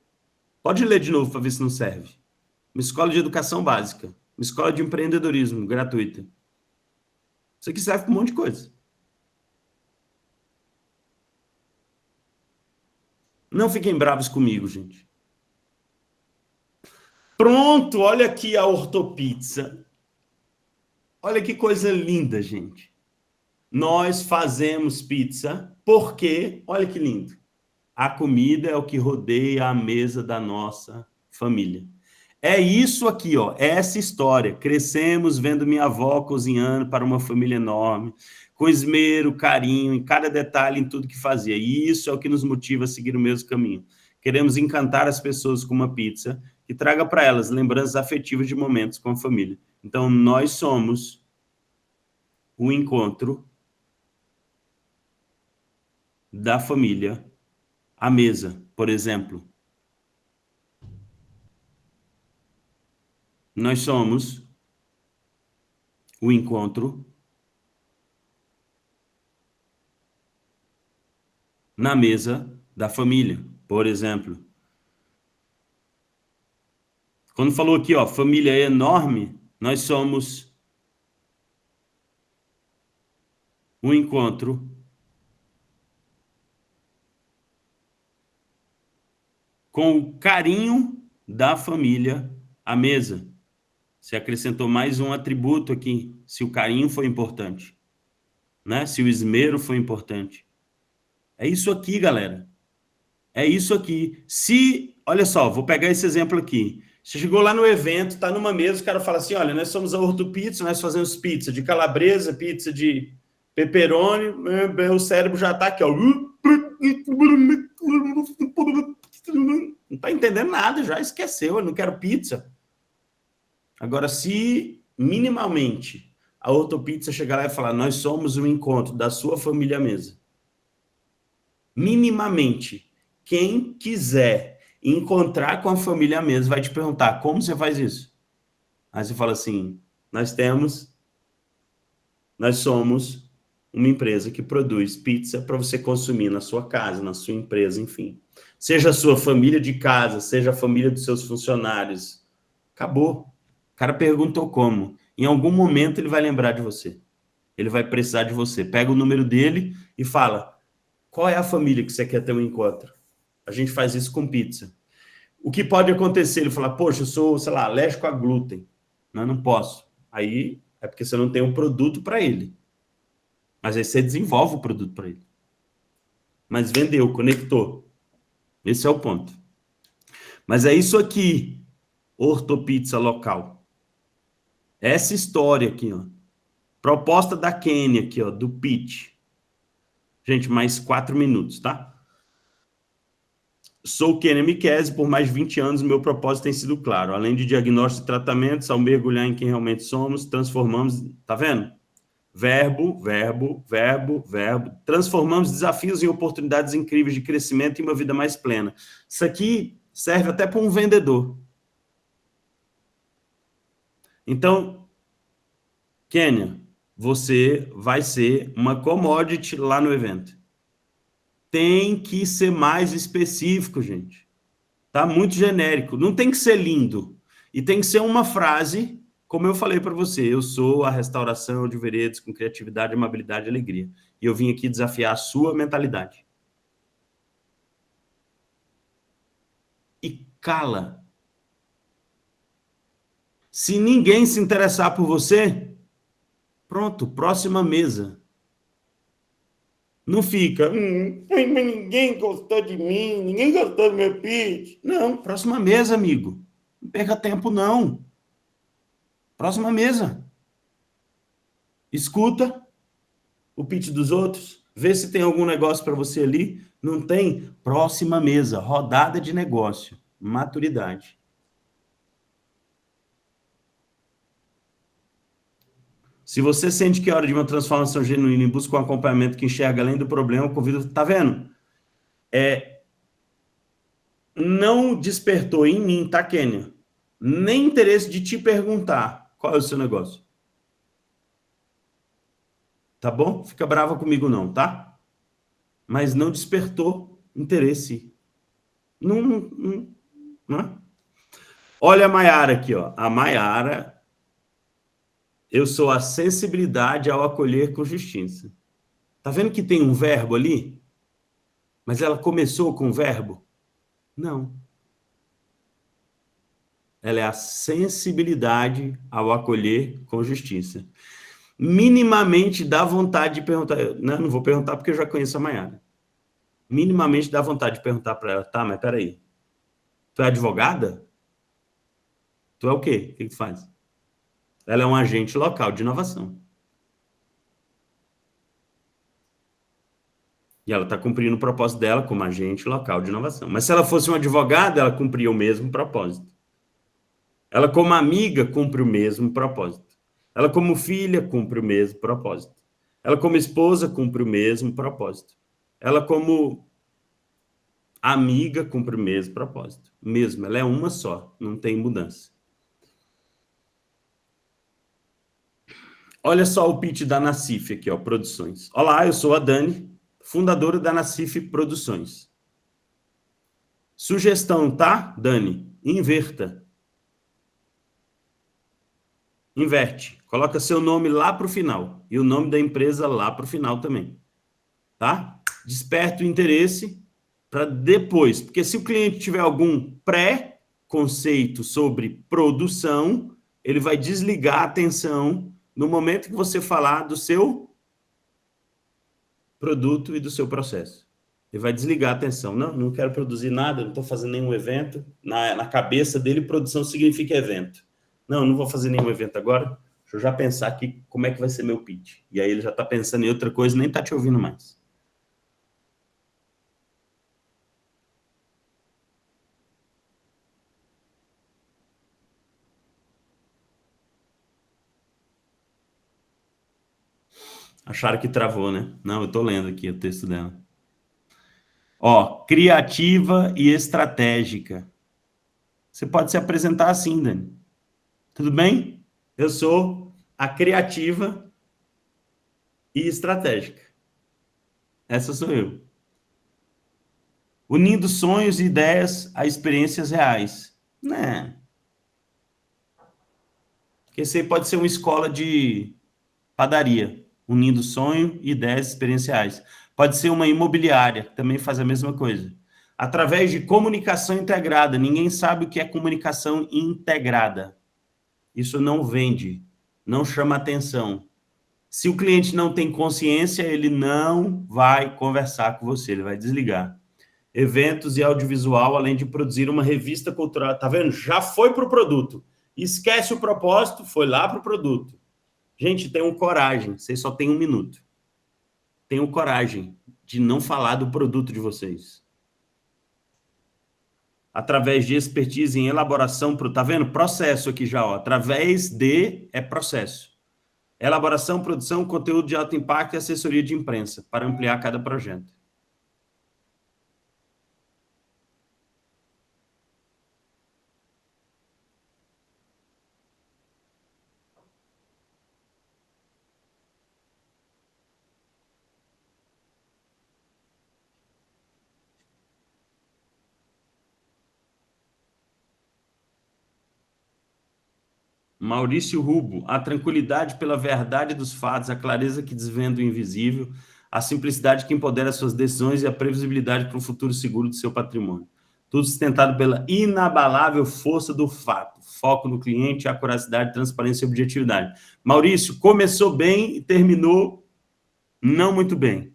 Pode ler de novo para ver se não serve. Uma escola de educação básica. Uma escola de empreendedorismo gratuita. Isso aqui serve para um monte de coisa. Não fiquem bravos comigo, gente. Pronto, olha aqui a Ortopizza. Olha que coisa linda, gente. Nós fazemos pizza porque, olha que lindo, a comida é o que rodeia a mesa da nossa família. É isso aqui, ó, essa história. Crescemos vendo minha avó cozinhando para uma família enorme, com esmero, carinho, em cada detalhe, em tudo que fazia. E isso é o que nos motiva a seguir o mesmo caminho. Queremos encantar as pessoas com uma pizza que traga para elas lembranças afetivas de momentos com a família. Então, nós somos o encontro da família à mesa, por exemplo. Nós somos o encontro na mesa da família, por exemplo. Quando falou aqui, ó, família é enorme, nós somos o encontro com o carinho da família à mesa. Você acrescentou mais um atributo aqui, se o carinho foi importante, né? Se o esmero foi importante. É isso aqui, galera. É isso aqui. Se, olha só, vou pegar esse exemplo aqui. Você chegou lá no evento, tá numa mesa, o cara fala assim, olha, nós somos a Ortopizza, nós fazemos pizza de calabresa, pizza de pepperoni, o cérebro já tá aqui, ó. Não tá entendendo nada, já esqueceu, eu não quero pizza. Agora, se minimamente a Ortopizza chegar lá e falar, nós somos o encontro da sua família à mesa. Minimamente, quem quiser encontrar com a família à mesa vai te perguntar, como você faz isso? Aí você fala assim, nós somos uma empresa que produz pizza para você consumir na sua casa, na sua empresa, enfim. Seja a sua família de casa, seja a família dos seus funcionários. Acabou. O cara perguntou como. Em algum momento ele vai lembrar de você. Ele vai precisar de você. Pega o número dele e fala, qual é a família que você quer ter um encontro? A gente faz isso com pizza. O que pode acontecer? Ele fala, poxa, eu sou, sei lá, alérgico a glúten. Não posso. Aí é porque você não tem um produto para ele. Mas aí você desenvolve o produto para ele. Mas vendeu, conectou. Esse é o ponto. Mas é isso aqui, Ortopizza local. Essa história aqui, ó. Proposta da Kênia aqui, ó, do pitch. Gente, mais 4 minutos, tá? Sou Kênia Michesi, por mais de 20 anos, meu propósito tem sido claro. Além de diagnóstico e tratamentos, ao mergulhar em quem realmente somos, transformamos... Tá vendo? Verbo, verbo, verbo, verbo. Transformamos desafios em oportunidades incríveis de crescimento e uma vida mais plena. Isso aqui serve até para um vendedor. Então, Kênia, você vai ser uma commodity lá no evento. Tem que ser mais específico, gente. Tá muito genérico. Não tem que ser lindo. E tem que ser uma frase, como eu falei para você, eu sou a restauração de veredas com criatividade, amabilidade e alegria. E eu vim aqui desafiar a sua mentalidade. E cala. Se ninguém se interessar por você, pronto, próxima mesa. Não fica, mas ninguém gostou de mim, ninguém gostou do meu pitch. Não, próxima mesa, amigo. Não perca tempo, não. Próxima mesa. Escuta o pitch dos outros, vê se tem algum negócio para você ali. Não tem? Próxima mesa, rodada de negócio, maturidade. Se você sente que é hora de uma transformação genuína e busca um acompanhamento que enxerga além do problema, convido... Tá vendo? Não despertou em mim, tá, Kênia? Nem interesse de te perguntar qual é o seu negócio. Tá bom? Fica brava comigo não, tá? Mas não despertou interesse. Não é? Olha a Maiara aqui, ó. A Maiara, eu sou a sensibilidade ao acolher com justiça. Tá vendo que tem um verbo ali? Mas ela começou com verbo? Não. Ela é a sensibilidade ao acolher com justiça. Minimamente dá vontade de perguntar. Não vou perguntar porque eu já conheço a Maiara. Minimamente dá vontade de perguntar para ela, tá, mas peraí. Tu é advogada? Tu é o quê? O que tu faz? Ela é um agente local de inovação. E ela está cumprindo o propósito dela como agente local de inovação. Mas se ela fosse uma advogada, ela cumpria o mesmo propósito. Ela, como amiga, cumpre o mesmo propósito. Ela, como filha, cumpre o mesmo propósito. Ela, como esposa, cumpre o mesmo propósito. Ela, como amiga, cumpre o mesmo propósito. Mesmo, ela é uma só, não tem mudança. Olha só o pitch da Nassif aqui, ó, Produções. Olá, eu sou a Dani, fundadora da Nassif Produções. Sugestão, tá, Dani? Inverta. Inverte. Coloca seu nome lá para o final. E o nome da empresa lá para o final também. Tá? Desperta o interesse para depois. Porque se o cliente tiver algum pré-conceito sobre produção, ele vai desligar a atenção no momento que você falar do seu produto e do seu processo. Ele vai desligar a atenção. Não quero produzir nada, não estou fazendo nenhum evento. Na cabeça dele, produção significa evento. Não vou fazer nenhum evento agora. Deixa eu já pensar aqui como é que vai ser meu pitch. E aí ele já está pensando em outra coisa e nem está te ouvindo mais. Acharam que travou, né? Não, eu estou lendo aqui o texto dela. Ó, criativa e estratégica. Você pode se apresentar assim, Dani. Tudo bem? Eu sou a criativa e estratégica. Essa sou eu. Unindo sonhos e ideias a experiências reais. Né? Porque esse aí pode ser uma escola de padaria, unindo sonho, ideias experienciais. Pode ser uma imobiliária, que também faz a mesma coisa. Através de comunicação integrada. Ninguém sabe o que é comunicação integrada. Isso não vende, não chama atenção. Se o cliente não tem consciência, ele não vai conversar com você, ele vai desligar. Eventos e audiovisual, além de produzir uma revista cultural. Tá vendo? Já foi para o produto. Esquece o propósito, foi lá para o produto. Gente, tenham coragem, vocês só têm 1 minuto. Tenham coragem de não falar do produto de vocês. através de expertise em elaboração, tá vendo? Processo aqui já, ó. Através de é processo. Elaboração, produção, conteúdo de alto impacto e assessoria de imprensa, para ampliar cada projeto. Maurício Rubo, a tranquilidade pela verdade dos fatos, a clareza que desvenda o invisível, a simplicidade que empodera suas decisões e a previsibilidade para um futuro seguro do seu patrimônio. Tudo sustentado pela inabalável força do fato, foco no cliente, acuracidade, transparência e objetividade. Maurício, começou bem e terminou não muito bem.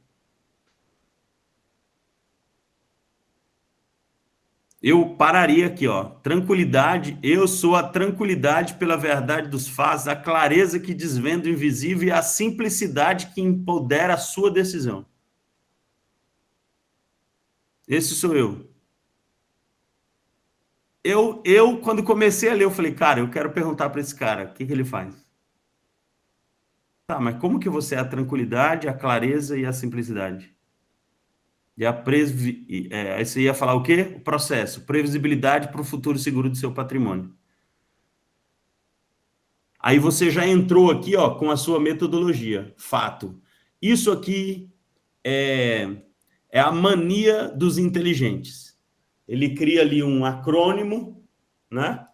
Eu pararia aqui, ó. Tranquilidade, eu sou a tranquilidade pela verdade dos fatos, a clareza que desvenda o invisível e a simplicidade que empodera a sua decisão. Esse sou eu. Quando comecei a ler, eu falei, cara, eu quero perguntar para esse cara, o que ele faz? Tá, mas como que você é a tranquilidade, a clareza e a simplicidade? E a aí você ia falar o quê? O processo, previsibilidade para o futuro seguro do seu patrimônio. Aí você já entrou aqui, ó, com a sua metodologia. Fato. Isso aqui é a mania dos inteligentes. Ele cria ali um acrônimo, né?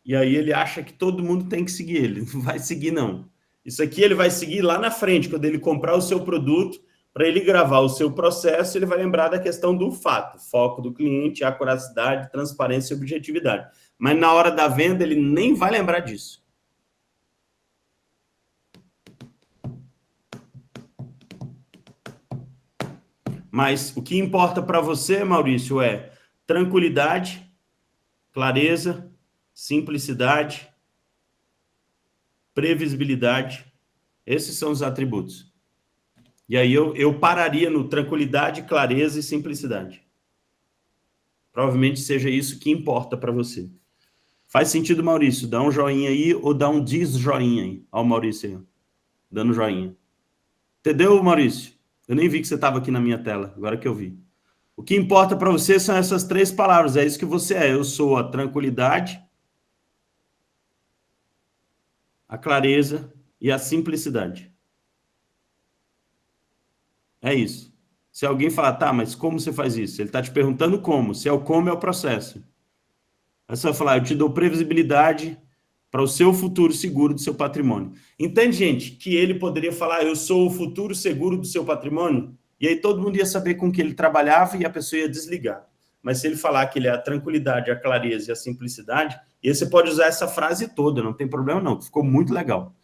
E aí ele acha que todo mundo tem que seguir ele. Não vai seguir, não. Isso aqui ele vai seguir lá na frente, quando ele comprar o seu produto, para ele gravar o seu processo, ele vai lembrar da questão do fato, foco do cliente, acuracidade, transparência e objetividade. Mas na hora da venda, ele nem vai lembrar disso. Mas o que importa para você, Maurício, é tranquilidade, clareza, simplicidade, previsibilidade. Esses são os atributos. E aí eu pararia no tranquilidade, clareza e simplicidade. Provavelmente seja isso que importa para você. Faz sentido, Maurício? Dá um joinha aí ou dá um desjoinha aí. Olha o Maurício aí, dando joinha. Entendeu, Maurício? Eu nem vi que você estava aqui na minha tela, agora que eu vi. O que importa para você são essas 3 palavras, é isso que você é. Eu sou a tranquilidade, a clareza e a simplicidade. É isso. Se alguém falar, tá, mas como você faz isso? Ele está te perguntando como. Se é o como, é o processo. Aí você vai falar, eu te dou previsibilidade para o seu futuro seguro do seu patrimônio. Entende, gente, que ele poderia falar, eu sou o futuro seguro do seu patrimônio? E aí todo mundo ia saber com que ele trabalhava e a pessoa ia desligar. Mas se ele falar que ele é a tranquilidade, a clareza e a simplicidade, e aí você pode usar essa frase toda, não tem problema não, ficou muito legal.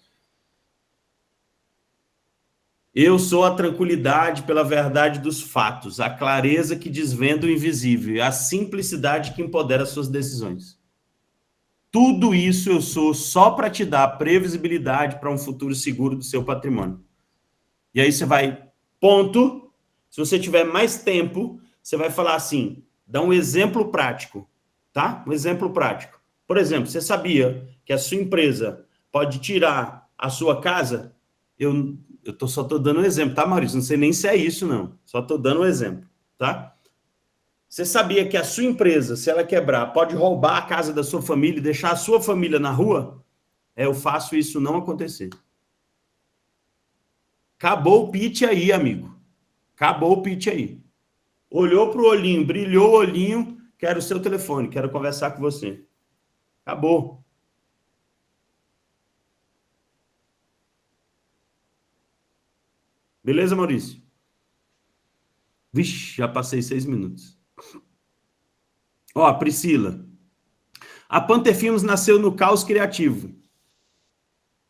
Eu sou a tranquilidade pela verdade dos fatos, a clareza que desvenda o invisível e a simplicidade que empodera suas decisões. Tudo isso eu sou só para te dar previsibilidade para um futuro seguro do seu patrimônio. E aí você vai, ponto. Se você tiver mais tempo, você vai falar assim, dá um exemplo prático, tá? Um exemplo prático. Por exemplo, você sabia que a sua empresa pode tirar a sua casa? Só estou dando um exemplo, tá, Maurício? Não sei nem se é isso, não. Só estou dando um exemplo, tá? Você sabia que a sua empresa, se ela quebrar, pode roubar a casa da sua família e deixar a sua família na rua? Eu faço isso não acontecer. Acabou o pitch aí, amigo. Acabou o pitch aí. Olhou para o olhinho, brilhou o olhinho, quero o seu telefone, quero conversar com você. Acabou. Beleza, Maurício? Vixe, já passei 6 minutos. Ó, Priscila. A Panther Filmes nasceu no caos criativo.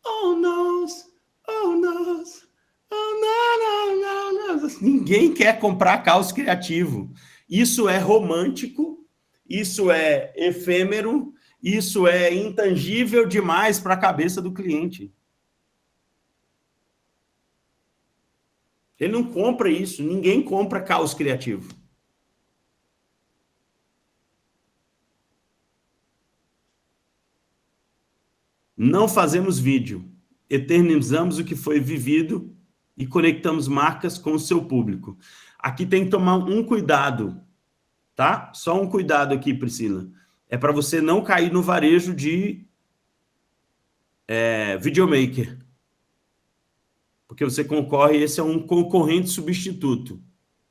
Oh, nossa. Oh, nossa. Oh, não, não, não, não. Ninguém quer comprar caos criativo. Isso é romântico, isso é efêmero, isso é intangível demais para a cabeça do cliente. Ele não compra isso, ninguém compra caos criativo. Não fazemos vídeo. Eternizamos o que foi vivido e conectamos marcas com o seu público. Aqui tem que tomar um cuidado, tá? Só um cuidado aqui, Priscila. É para você não cair no varejo de videomaker. Porque você concorre, esse é um concorrente substituto,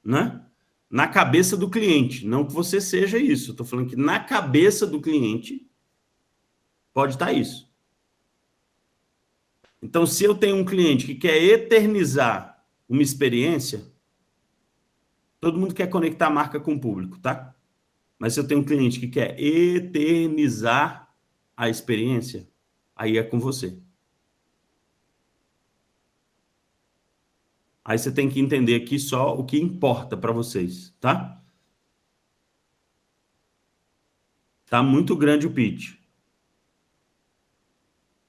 né? Na cabeça do cliente. Não que você seja isso. Estou falando que na cabeça do cliente pode estar isso. Então, se eu tenho um cliente que quer eternizar uma experiência, todo mundo quer conectar a marca com o público, tá? Mas se eu tenho um cliente que quer eternizar a experiência, aí é com você. Aí você tem que entender aqui só o que importa para vocês, tá? Tá muito grande o pitch.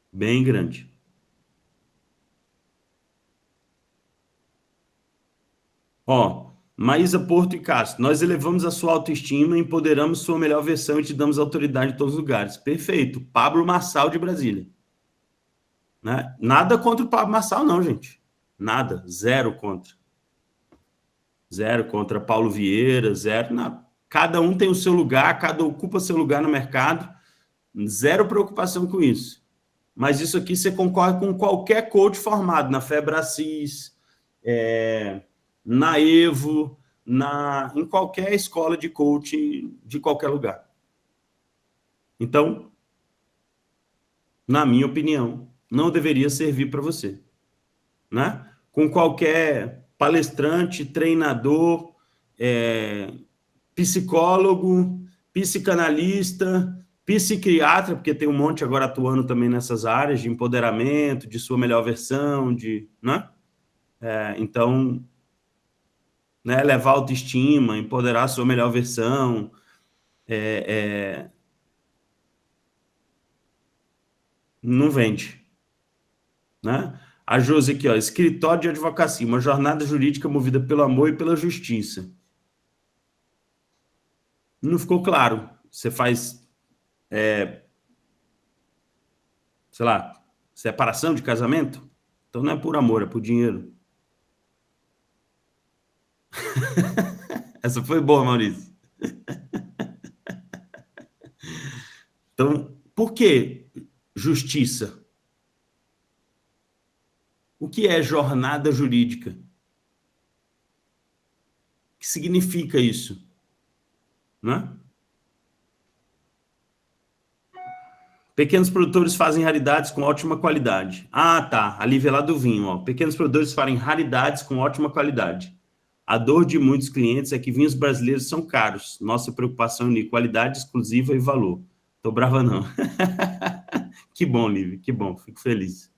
Bem grande. Ó, Maísa Porto e Castro, nós elevamos a sua autoestima, empoderamos sua melhor versão e te damos autoridade em todos os lugares. Perfeito. Pablo Marçal de Brasília. Né? Nada contra o Pablo Marçal, não, gente. Nada. Zero contra. Zero contra Paulo Vieira, zero. Nada. Cada um tem o seu lugar, cada um ocupa seu lugar no mercado. Zero preocupação com isso. Mas isso aqui você concorre com qualquer coach formado na Febracis, na Evo, em qualquer escola de coaching de qualquer lugar. Então, na minha opinião, não deveria servir para você, né? Com qualquer palestrante, treinador, psicólogo, psicanalista, psiquiatra, porque tem um monte agora atuando também nessas áreas de empoderamento, de sua melhor versão, né? Então, né, levar autoestima, empoderar a sua melhor versão, não vende, né? A Josi aqui, ó, escritório de advocacia, uma jornada jurídica movida pelo amor e pela justiça. Não ficou claro. Você faz, sei lá, separação de casamento? Então não é por amor, é por dinheiro. Essa foi boa, Maurício. Então, por que justiça? O que é jornada jurídica? O que significa isso? Né? Pequenos produtores fazem raridades com ótima qualidade. Ah, tá. A Lívia lá do vinho, ó. Pequenos produtores fazem raridades com ótima qualidade. A dor de muitos clientes é que vinhos brasileiros são caros. Nossa preocupação é qualidade exclusiva e valor. Tô brava, não. Que bom, Lívia, que bom. Fico feliz.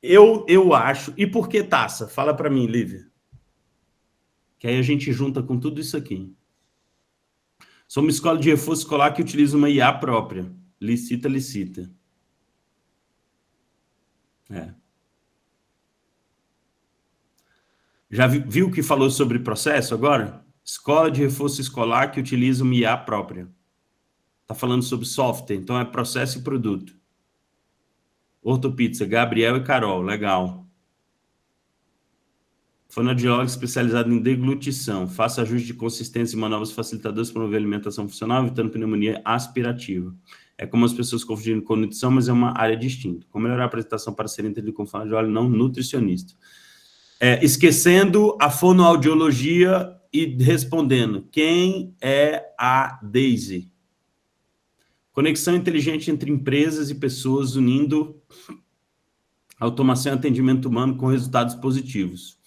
Eu acho... E por que taça? Fala para mim, Lívia. Que aí a gente junta com tudo isso aqui. Sou uma escola de reforço escolar que utiliza uma IA própria. Licita, licita. Já viu que falou sobre processo agora? Escola de reforço escolar que utiliza uma IA própria. Está falando sobre software, então é processo e produto. Ortopizza, Gabriel e Carol, legal. Fonoaudiólogo especializado em deglutição. Faça ajuste de consistência e manobras facilitadoras para promover alimentação funcional, evitando pneumonia aspirativa. É como as pessoas confundem com nutrição, mas é uma área distinta. Como melhorar a apresentação para ser entendido como fonoaudiólogo, não nutricionista. Esquecendo a fonoaudiologia e respondendo. Quem é a Daisy? Conexão inteligente entre empresas e pessoas, unindo automação e atendimento humano com resultados positivos.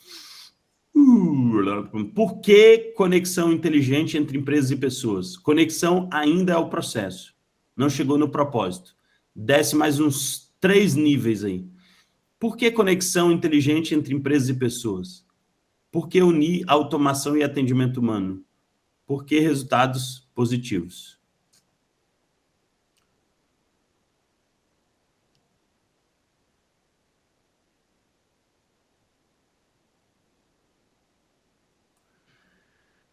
Por que conexão inteligente entre empresas e pessoas? Conexão ainda é o processo. Não chegou no propósito. Desce mais uns 3 níveis aí. Por que conexão inteligente entre empresas e pessoas? Por que unir automação e atendimento humano? Por que resultados positivos?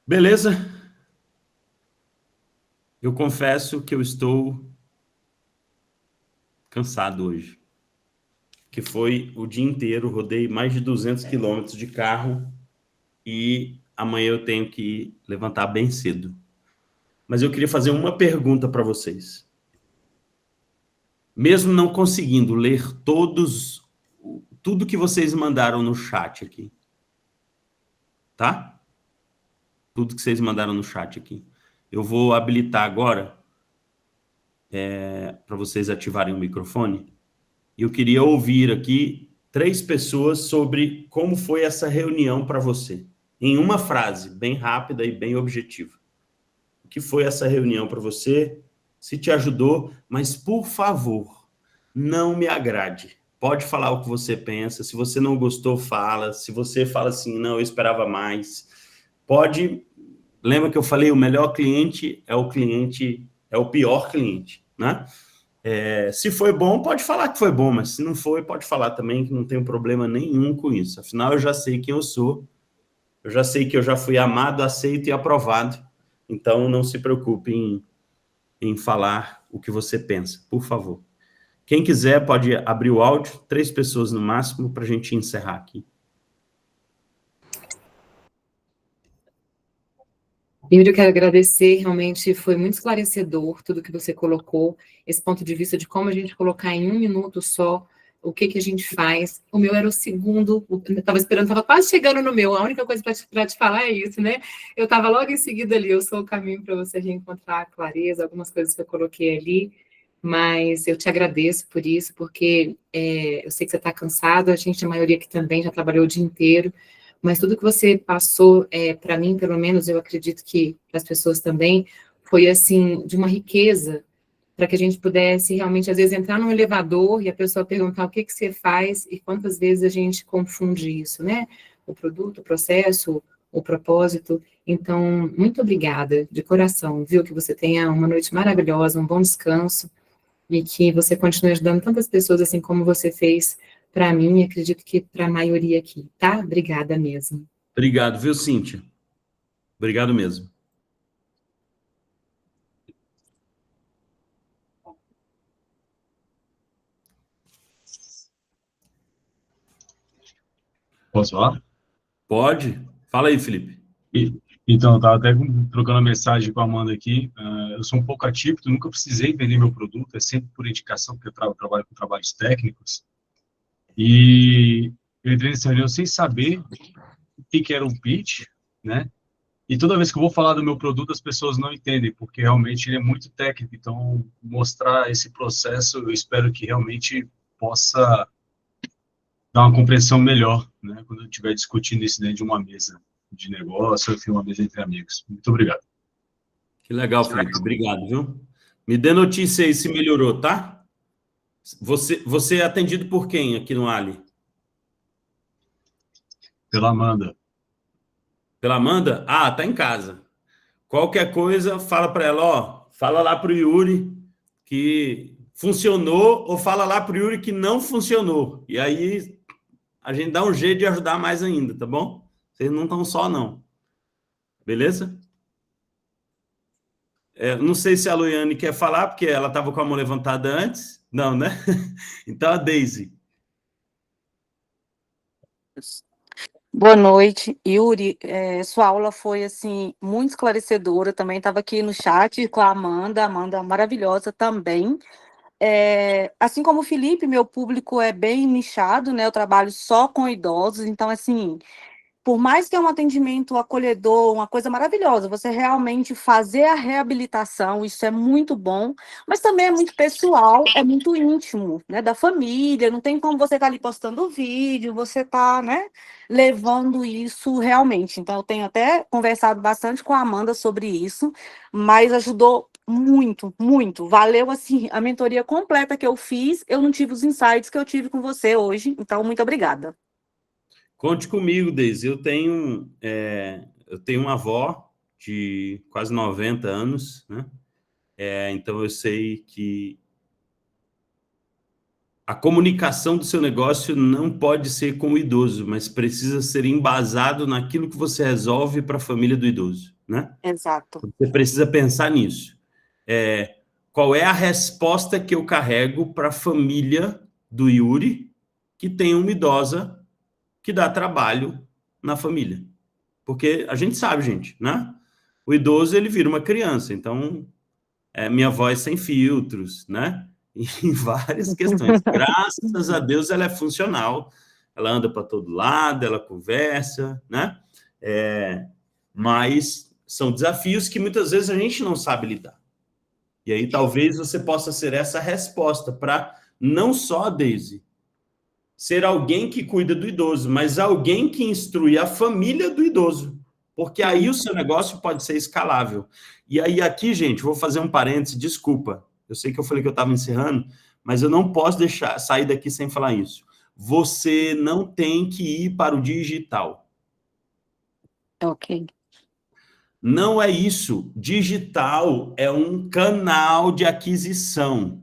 Beleza? Eu confesso que eu estou cansado hoje. Que foi o dia inteiro, rodei mais de 200 quilômetros de carro e amanhã eu tenho que levantar bem cedo. Mas eu queria fazer uma pergunta para vocês. Mesmo não conseguindo ler tudo que vocês mandaram no chat aqui, tá? Tudo que vocês mandaram no chat aqui. Eu vou habilitar agora para vocês ativarem o microfone. E eu queria ouvir aqui 3 pessoas sobre como foi essa reunião para você. Em uma frase, bem rápida e bem objetiva. O que foi essa reunião para você? Se te ajudou, mas por favor, não me agrade. Pode falar o que você pensa. Se você não gostou, fala. Se você fala assim, não, eu esperava mais. Pode. Lembra que eu falei, o melhor cliente é o pior cliente, né? Se foi bom, pode falar que foi bom, mas se não foi, pode falar também que não tem problema nenhum com isso. Afinal, eu já sei quem eu sou, eu já sei que eu já fui amado, aceito e aprovado, então não se preocupe em falar o que você pensa, por favor. Quem quiser pode abrir o áudio, 3 pessoas no máximo, para a gente encerrar aqui. Eu quero agradecer, realmente foi muito esclarecedor tudo que você colocou, esse ponto de vista de como a gente colocar em 1 minuto só o que a gente faz. O meu era o segundo, eu estava esperando, estava quase chegando no meu, a única coisa para te falar é isso, né? Eu estava logo em seguida ali, eu sou o caminho para você reencontrar a clareza, algumas coisas que eu coloquei ali, mas eu te agradeço por isso, porque eu sei que você está cansado, a maioria aqui também já trabalhou o dia inteiro, mas tudo que você passou, para mim, pelo menos, eu acredito que para as pessoas também, foi, assim, de uma riqueza, para que a gente pudesse realmente, às vezes, entrar num elevador e a pessoa perguntar o que você faz e quantas vezes a gente confunde isso, né? O produto, o processo, o propósito. Então, muito obrigada, de coração, viu? Que você tenha uma noite maravilhosa, um bom descanso e que você continue ajudando tantas pessoas assim como você fez para mim, e acredito que para a maioria aqui, tá? Obrigada mesmo. Obrigado, viu, Cíntia? Obrigado mesmo. Posso falar? Pode. Fala aí, Felipe. Então, eu estava até trocando mensagem com a Amanda aqui. Eu sou um pouco atípico, nunca precisei vender meu produto, é sempre por indicação, porque eu trabalho com trabalhos técnicos. E eu entrei nessa reunião sem saber o que era um pitch, né? E toda vez que eu vou falar do meu produto, as pessoas não entendem, porque realmente ele é muito técnico. Então, mostrar esse processo, eu espero que realmente possa dar uma compreensão melhor, né? Quando eu estiver discutindo isso dentro de uma mesa de negócio, enfim, uma mesa entre amigos. Muito obrigado. Que legal, Felipe. Obrigado, viu? Me dê notícia aí se melhorou, tá? Você é atendido por quem aqui no Ali? Pela Amanda. Pela Amanda? Ah, tá em casa. Qualquer coisa, fala para ela, ó, fala lá pro Yuri que funcionou ou fala lá pro Yuri que não funcionou. E aí a gente dá um jeito de ajudar mais ainda, tá bom? Vocês não estão só, não. Beleza? Não sei se a Luiane quer falar, porque ela estava com a mão levantada antes. Não, né? Então, a Daisy. Boa noite, Yuri. Sua aula foi assim muito esclarecedora. Também estava aqui no chat com a Amanda maravilhosa também. Assim como o Felipe, meu público é bem nichado, né? Eu trabalho só com idosos, então assim, por mais que é um atendimento acolhedor, uma coisa maravilhosa, você realmente fazer a reabilitação, isso é muito bom, mas também é muito pessoal, é muito íntimo, né, da família, não tem como você estar ali postando vídeo, você tá, né, levando isso realmente. Então, eu tenho até conversado bastante com a Amanda sobre isso, mas ajudou muito, muito. Valeu, assim, a mentoria completa que eu fiz, eu não tive os insights que eu tive com você hoje, então, muito obrigada. Conte comigo, Deise. Eu tenho uma avó de quase 90 anos, né? Então eu sei que a comunicação do seu negócio não pode ser com o idoso, mas precisa ser embasado naquilo que você resolve para a família do idoso, né? Exato. Você precisa pensar nisso. qual é a resposta que eu carrego para a família do Yuri, que tem uma idosa que dá trabalho na família. Porque a gente sabe, gente, né? O idoso, ele vira uma criança, então, minha voz sem filtros, né? Em várias questões. Graças a Deus, ela é funcional, ela anda para todo lado, ela conversa, né? Mas são desafios que muitas vezes a gente não sabe lidar. E aí talvez você possa ser essa resposta para não só a Daisy ser alguém que cuida do idoso, mas alguém que instrui a família do idoso, porque aí o seu negócio pode ser escalável. E aí aqui, gente, vou fazer um parêntese, desculpa, eu sei que eu falei que eu estava encerrando, mas eu não posso sair daqui sem falar isso. Você não tem que ir para o digital. Ok. Não é isso. Digital é um canal de aquisição.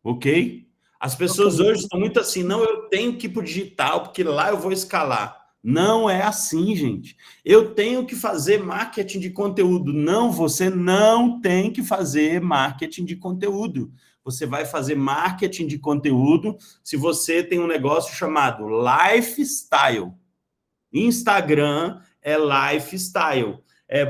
Ok? As pessoas hoje estão muito assim, não, eu tenho que ir para o digital, porque lá eu vou escalar. Não é assim, gente. Eu tenho que fazer marketing de conteúdo. Não, você não tem que fazer marketing de conteúdo. Você vai fazer marketing de conteúdo se você tem um negócio chamado lifestyle. Instagram é lifestyle.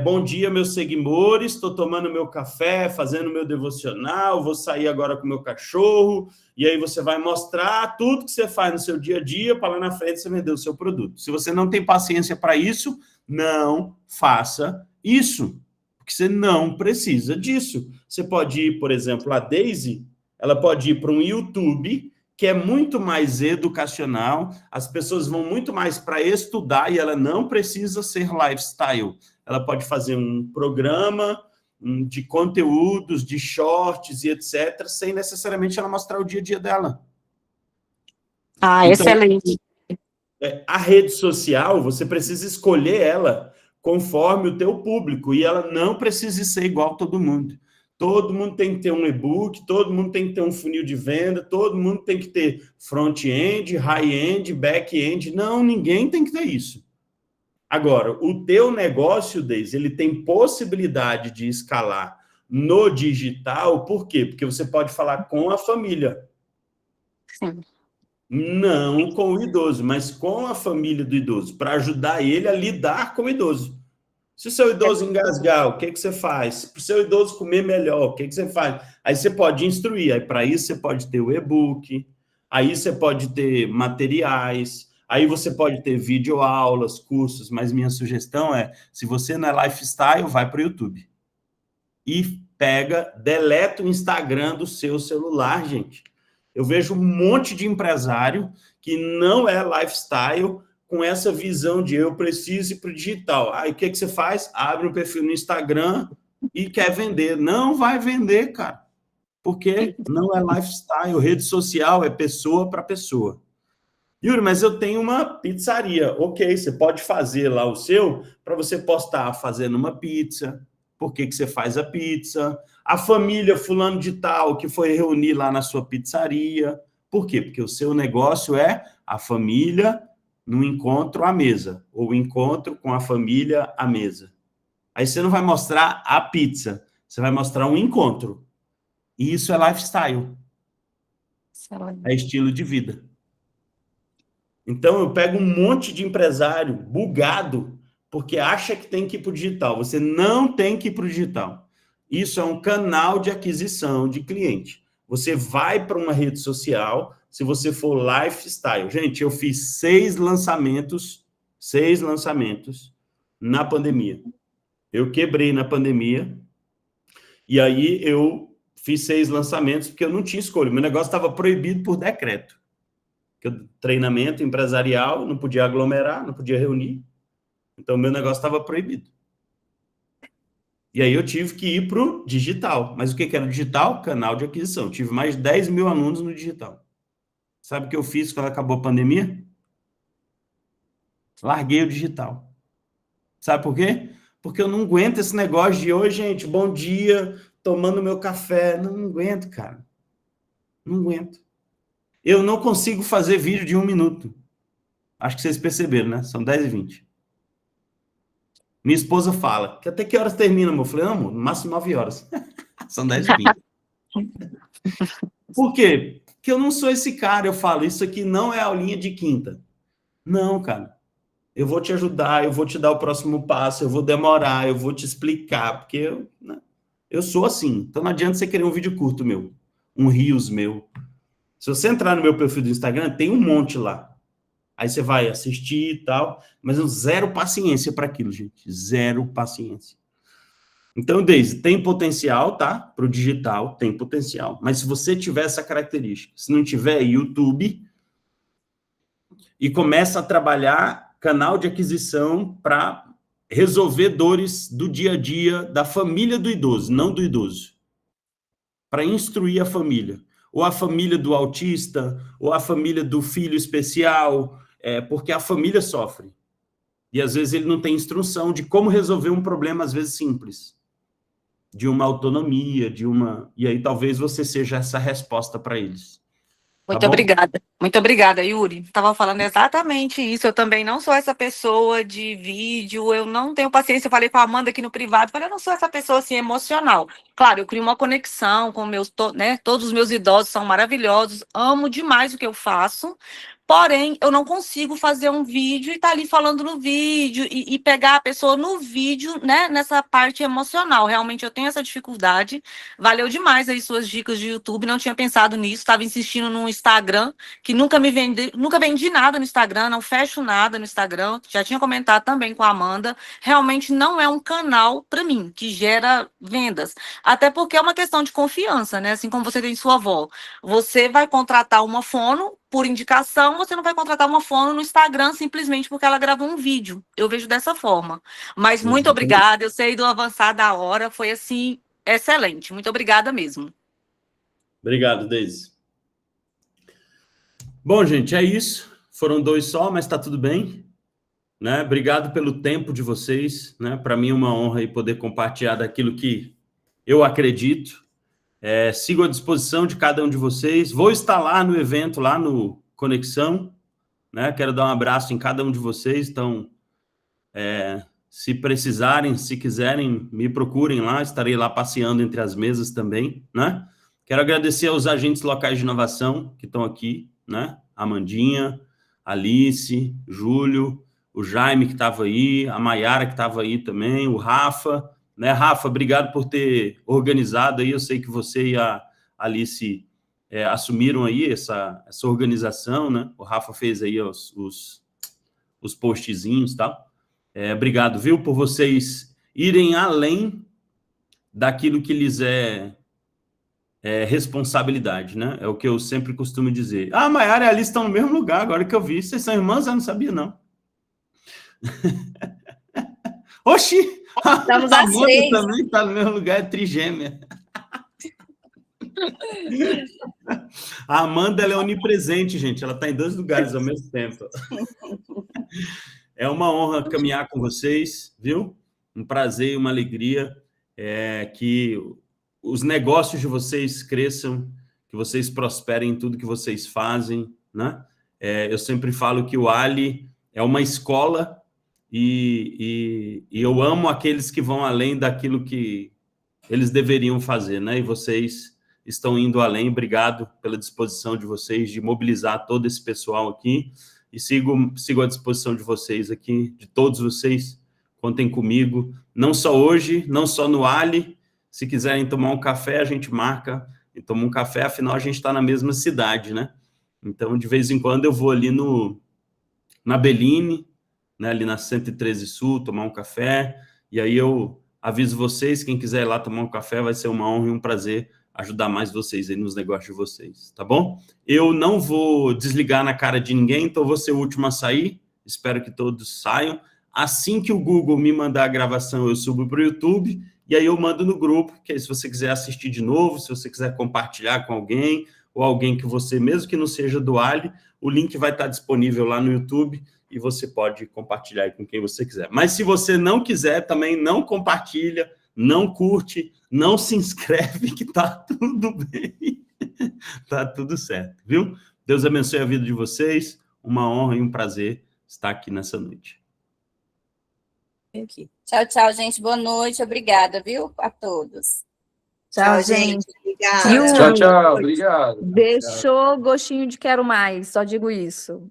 Bom dia, meus seguidores, estou tomando meu café, fazendo meu devocional, vou sair agora com meu cachorro, e aí você vai mostrar tudo que você faz no seu dia a dia, para lá na frente você vender o seu produto. Se você não tem paciência para isso, não faça isso, porque você não precisa disso. Você pode ir, por exemplo, a Daisy, ela pode ir para um YouTube, que é muito mais educacional, as pessoas vão muito mais para estudar e ela não precisa ser lifestyle. Ela pode fazer um programa de conteúdos, de shorts e etc., sem necessariamente ela mostrar o dia a dia dela. Ah, então, excelente. A rede social, você precisa escolher ela conforme o teu público, e ela não precisa ser igual a todo mundo. Todo mundo tem que ter um e-book, todo mundo tem que ter um funil de venda, todo mundo tem que ter front-end, high-end, back-end. Não, ninguém tem que ter isso. Agora, o teu negócio, Deise, ele tem possibilidade de escalar no digital, por quê? Porque você pode falar com a família. Sim. Não com o idoso, mas com a família do idoso, para ajudar ele a lidar com o idoso. Se o seu idoso engasgar, o que você faz? Para o seu idoso comer melhor, o que você faz? Aí você pode instruir, aí para isso você pode ter o e-book, aí você pode ter materiais, aí você pode ter videoaulas, cursos, mas minha sugestão é, se você não é lifestyle, vai para o YouTube. E deleta o Instagram do seu celular, gente. Eu vejo um monte de empresário que não é lifestyle, com essa visão de eu preciso ir para o digital. Aí o que você faz? Abre um perfil no Instagram e quer vender. Não vai vender, cara. Porque não é lifestyle. Rede social é pessoa para pessoa. Yuri, mas eu tenho uma pizzaria. Ok, você pode fazer lá o seu para você postar fazendo uma pizza. Por que você faz a pizza? A família fulano de tal que foi reunir lá na sua pizzaria. Por quê? Porque o seu negócio é a família no encontro à mesa, ou encontro com a família à mesa. Aí você não vai mostrar a pizza, você vai mostrar um encontro. E isso é lifestyle. É estilo de vida. Então, eu pego um monte de empresário bugado, porque acha que tem que ir para o digital. Você não tem que ir para o digital. Isso é um canal de aquisição de cliente. Você vai para uma rede social, se você for lifestyle. Gente, eu fiz 6 lançamentos na pandemia. Eu quebrei na pandemia, e aí eu fiz 6 lançamentos, porque eu não tinha escolha. Meu negócio estava proibido por decreto. Treinamento empresarial, não podia aglomerar, não podia reunir. Então, meu negócio estava proibido. E aí eu tive que ir para o digital. Mas o que era o digital? Canal de aquisição. Eu tive mais de 10 mil alunos no digital. Sabe o que eu fiz quando acabou a pandemia? Larguei o digital. Sabe por quê? Porque eu não aguento esse negócio de hoje, gente, bom dia, tomando meu café. Não aguento, cara. Não aguento. Eu não consigo fazer vídeo de 1 minuto. Acho que vocês perceberam, né? São 10h20. Minha esposa fala, que até que horas termina, amor? Eu falei, não, amor, no máximo 9 horas. São 10 pintas. Por quê? Porque eu não sou esse cara, eu falo, isso aqui não é aulinha de quinta. Não, cara. Eu vou te ajudar, eu vou te dar o próximo passo, eu vou demorar, eu vou te explicar, porque eu sou assim. Então não adianta você querer um vídeo curto meu, um Reels meu. Se você entrar no meu perfil do Instagram, tem um monte lá. Aí você vai assistir e tal, mas eu zero paciência para aquilo, gente. Zero paciência. Então, Deise, tem potencial, tá? Para o digital, tem potencial. Mas se você tiver essa característica, se não tiver YouTube, e começa a trabalhar canal de aquisição para resolver dores do dia a dia da família do idoso, não do idoso. Para instruir a família. Ou a família do autista, ou a família do filho especial, porque a família sofre. E às vezes ele não tem instrução de como resolver um problema, às vezes simples. De uma autonomia, E aí talvez você seja essa resposta para eles. Muito obrigada. Muito obrigada, Yuri. Estava falando exatamente isso. Eu também não sou essa pessoa de vídeo, eu não tenho paciência. Eu falei com a Amanda aqui no privado, falei, eu não sou essa pessoa assim emocional. Claro, eu crio uma conexão com meus, né? Todos os meus idosos são maravilhosos, amo demais o que eu faço. Porém, eu não consigo fazer um vídeo e estar ali falando no vídeo e pegar a pessoa no vídeo, né? Nessa parte emocional. Realmente eu tenho essa dificuldade. Valeu demais aí suas dicas de YouTube. Não tinha pensado nisso. Estava insistindo no Instagram, que nunca vendi nada no Instagram, não fecho nada no Instagram. Já tinha comentado também com a Amanda. Realmente não é um canal para mim que gera vendas. Até porque é uma questão de confiança, né? Assim como você tem sua avó. Você vai contratar uma fono por indicação, você não vai contratar uma fono no Instagram simplesmente porque ela gravou um vídeo. Eu vejo dessa forma. Mas muito obrigada. Eu sei do avançar da hora. Foi assim, excelente. Muito obrigada mesmo. Obrigado, Deise. Bom, gente, é isso. Foram 2 só, mas está tudo bem. Né? Obrigado pelo tempo de vocês. Né? Para mim é uma honra aí poder compartilhar daquilo que eu acredito. Sigo à disposição de cada um de vocês. Vou estar lá no evento, lá no Conexão. Né? Quero dar um abraço em cada um de vocês. Então, se precisarem, se quiserem, me procurem lá. Estarei lá passeando entre as mesas também. Né? Quero agradecer aos agentes locais de inovação que estão aqui. Né? Amandinha, Alice, Júlio, o Jaime que estava aí, a Maiara que estava aí também, o Rafa. Né, Rafa, obrigado por ter organizado aí. Eu sei que você e a Alice assumiram aí essa organização, né? O Rafa fez aí os postzinhos e tal. Obrigado, viu, por vocês irem além daquilo que lhes é responsabilidade, né? É o que eu sempre costumo dizer. Ah, a Maiara e a Alice estão no mesmo lugar, agora que eu vi. Vocês são irmãs? Eu não sabia, não. Oxi! Estamos a às Amanda 6. também está no mesmo lugar, é trigêmea. A Amanda, ela é onipresente, gente. Ela está em 2 lugares ao mesmo tempo. É uma honra caminhar com vocês, viu? Um prazer e uma alegria que os negócios de vocês cresçam, que vocês prosperem em tudo que vocês fazem, né? Eu sempre falo que o Ali é uma escola e eu amo aqueles que vão além daquilo que eles deveriam fazer, né? E vocês estão indo além. Obrigado pela disposição de vocês de mobilizar todo esse pessoal aqui e sigo à disposição de vocês aqui, de todos vocês. Contem comigo, não só hoje, não só no Ali. Se quiserem tomar um café, a gente marca e toma um café, afinal a gente está na mesma cidade, né? Então, de vez em quando eu vou ali na Bellini, né, ali na 113 Sul, tomar um café, e aí eu aviso vocês, quem quiser ir lá tomar um café, vai ser uma honra e um prazer ajudar mais vocês aí nos negócios de vocês, tá bom? Eu não vou desligar na cara de ninguém, então vou ser o último a sair, espero que todos saiam. Assim que o Google me mandar a gravação, eu subo para o YouTube, e aí eu mando no grupo, que aí se você quiser assistir de novo, se você quiser compartilhar com alguém, ou alguém que você, mesmo que não seja do Ali, o link vai estar disponível lá no YouTube, e você pode compartilhar aí com quem você quiser. Mas se você não quiser, também não compartilha, não curte, não se inscreve, que tá tudo bem. Tá tudo certo, viu? Deus abençoe a vida de vocês. Uma honra e um prazer estar aqui nessa noite. Tchau, tchau, gente. Boa noite. Obrigada, viu, a todos. Tchau, gente. Obrigada. Yuri, Tchau, tchau. Obrigado. deixou gostinho de quero mais, só digo isso.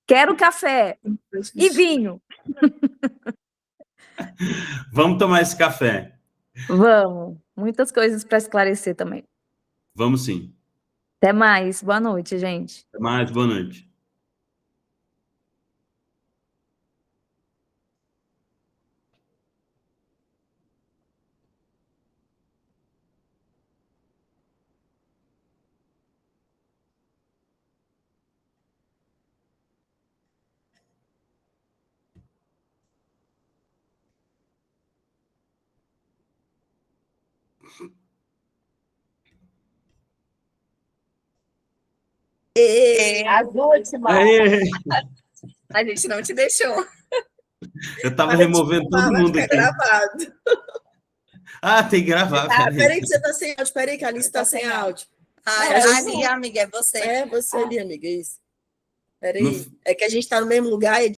Quero café e vinho. Vamos tomar esse café. Vamos. Muitas coisas para esclarecer também. Vamos sim. Até mais. Boa noite, gente. Até mais, boa noite. As últimas. Aê! A gente não te deixou. Eu estava removendo todo mundo aqui. Gravado. Ah, tem que gravar. Peraí que você está sem áudio. Peraí que a Alice está sem áudio. Ali, amiga, é você. É você ali, amiga, isso. Peraí. No- É que a gente está no mesmo lugar e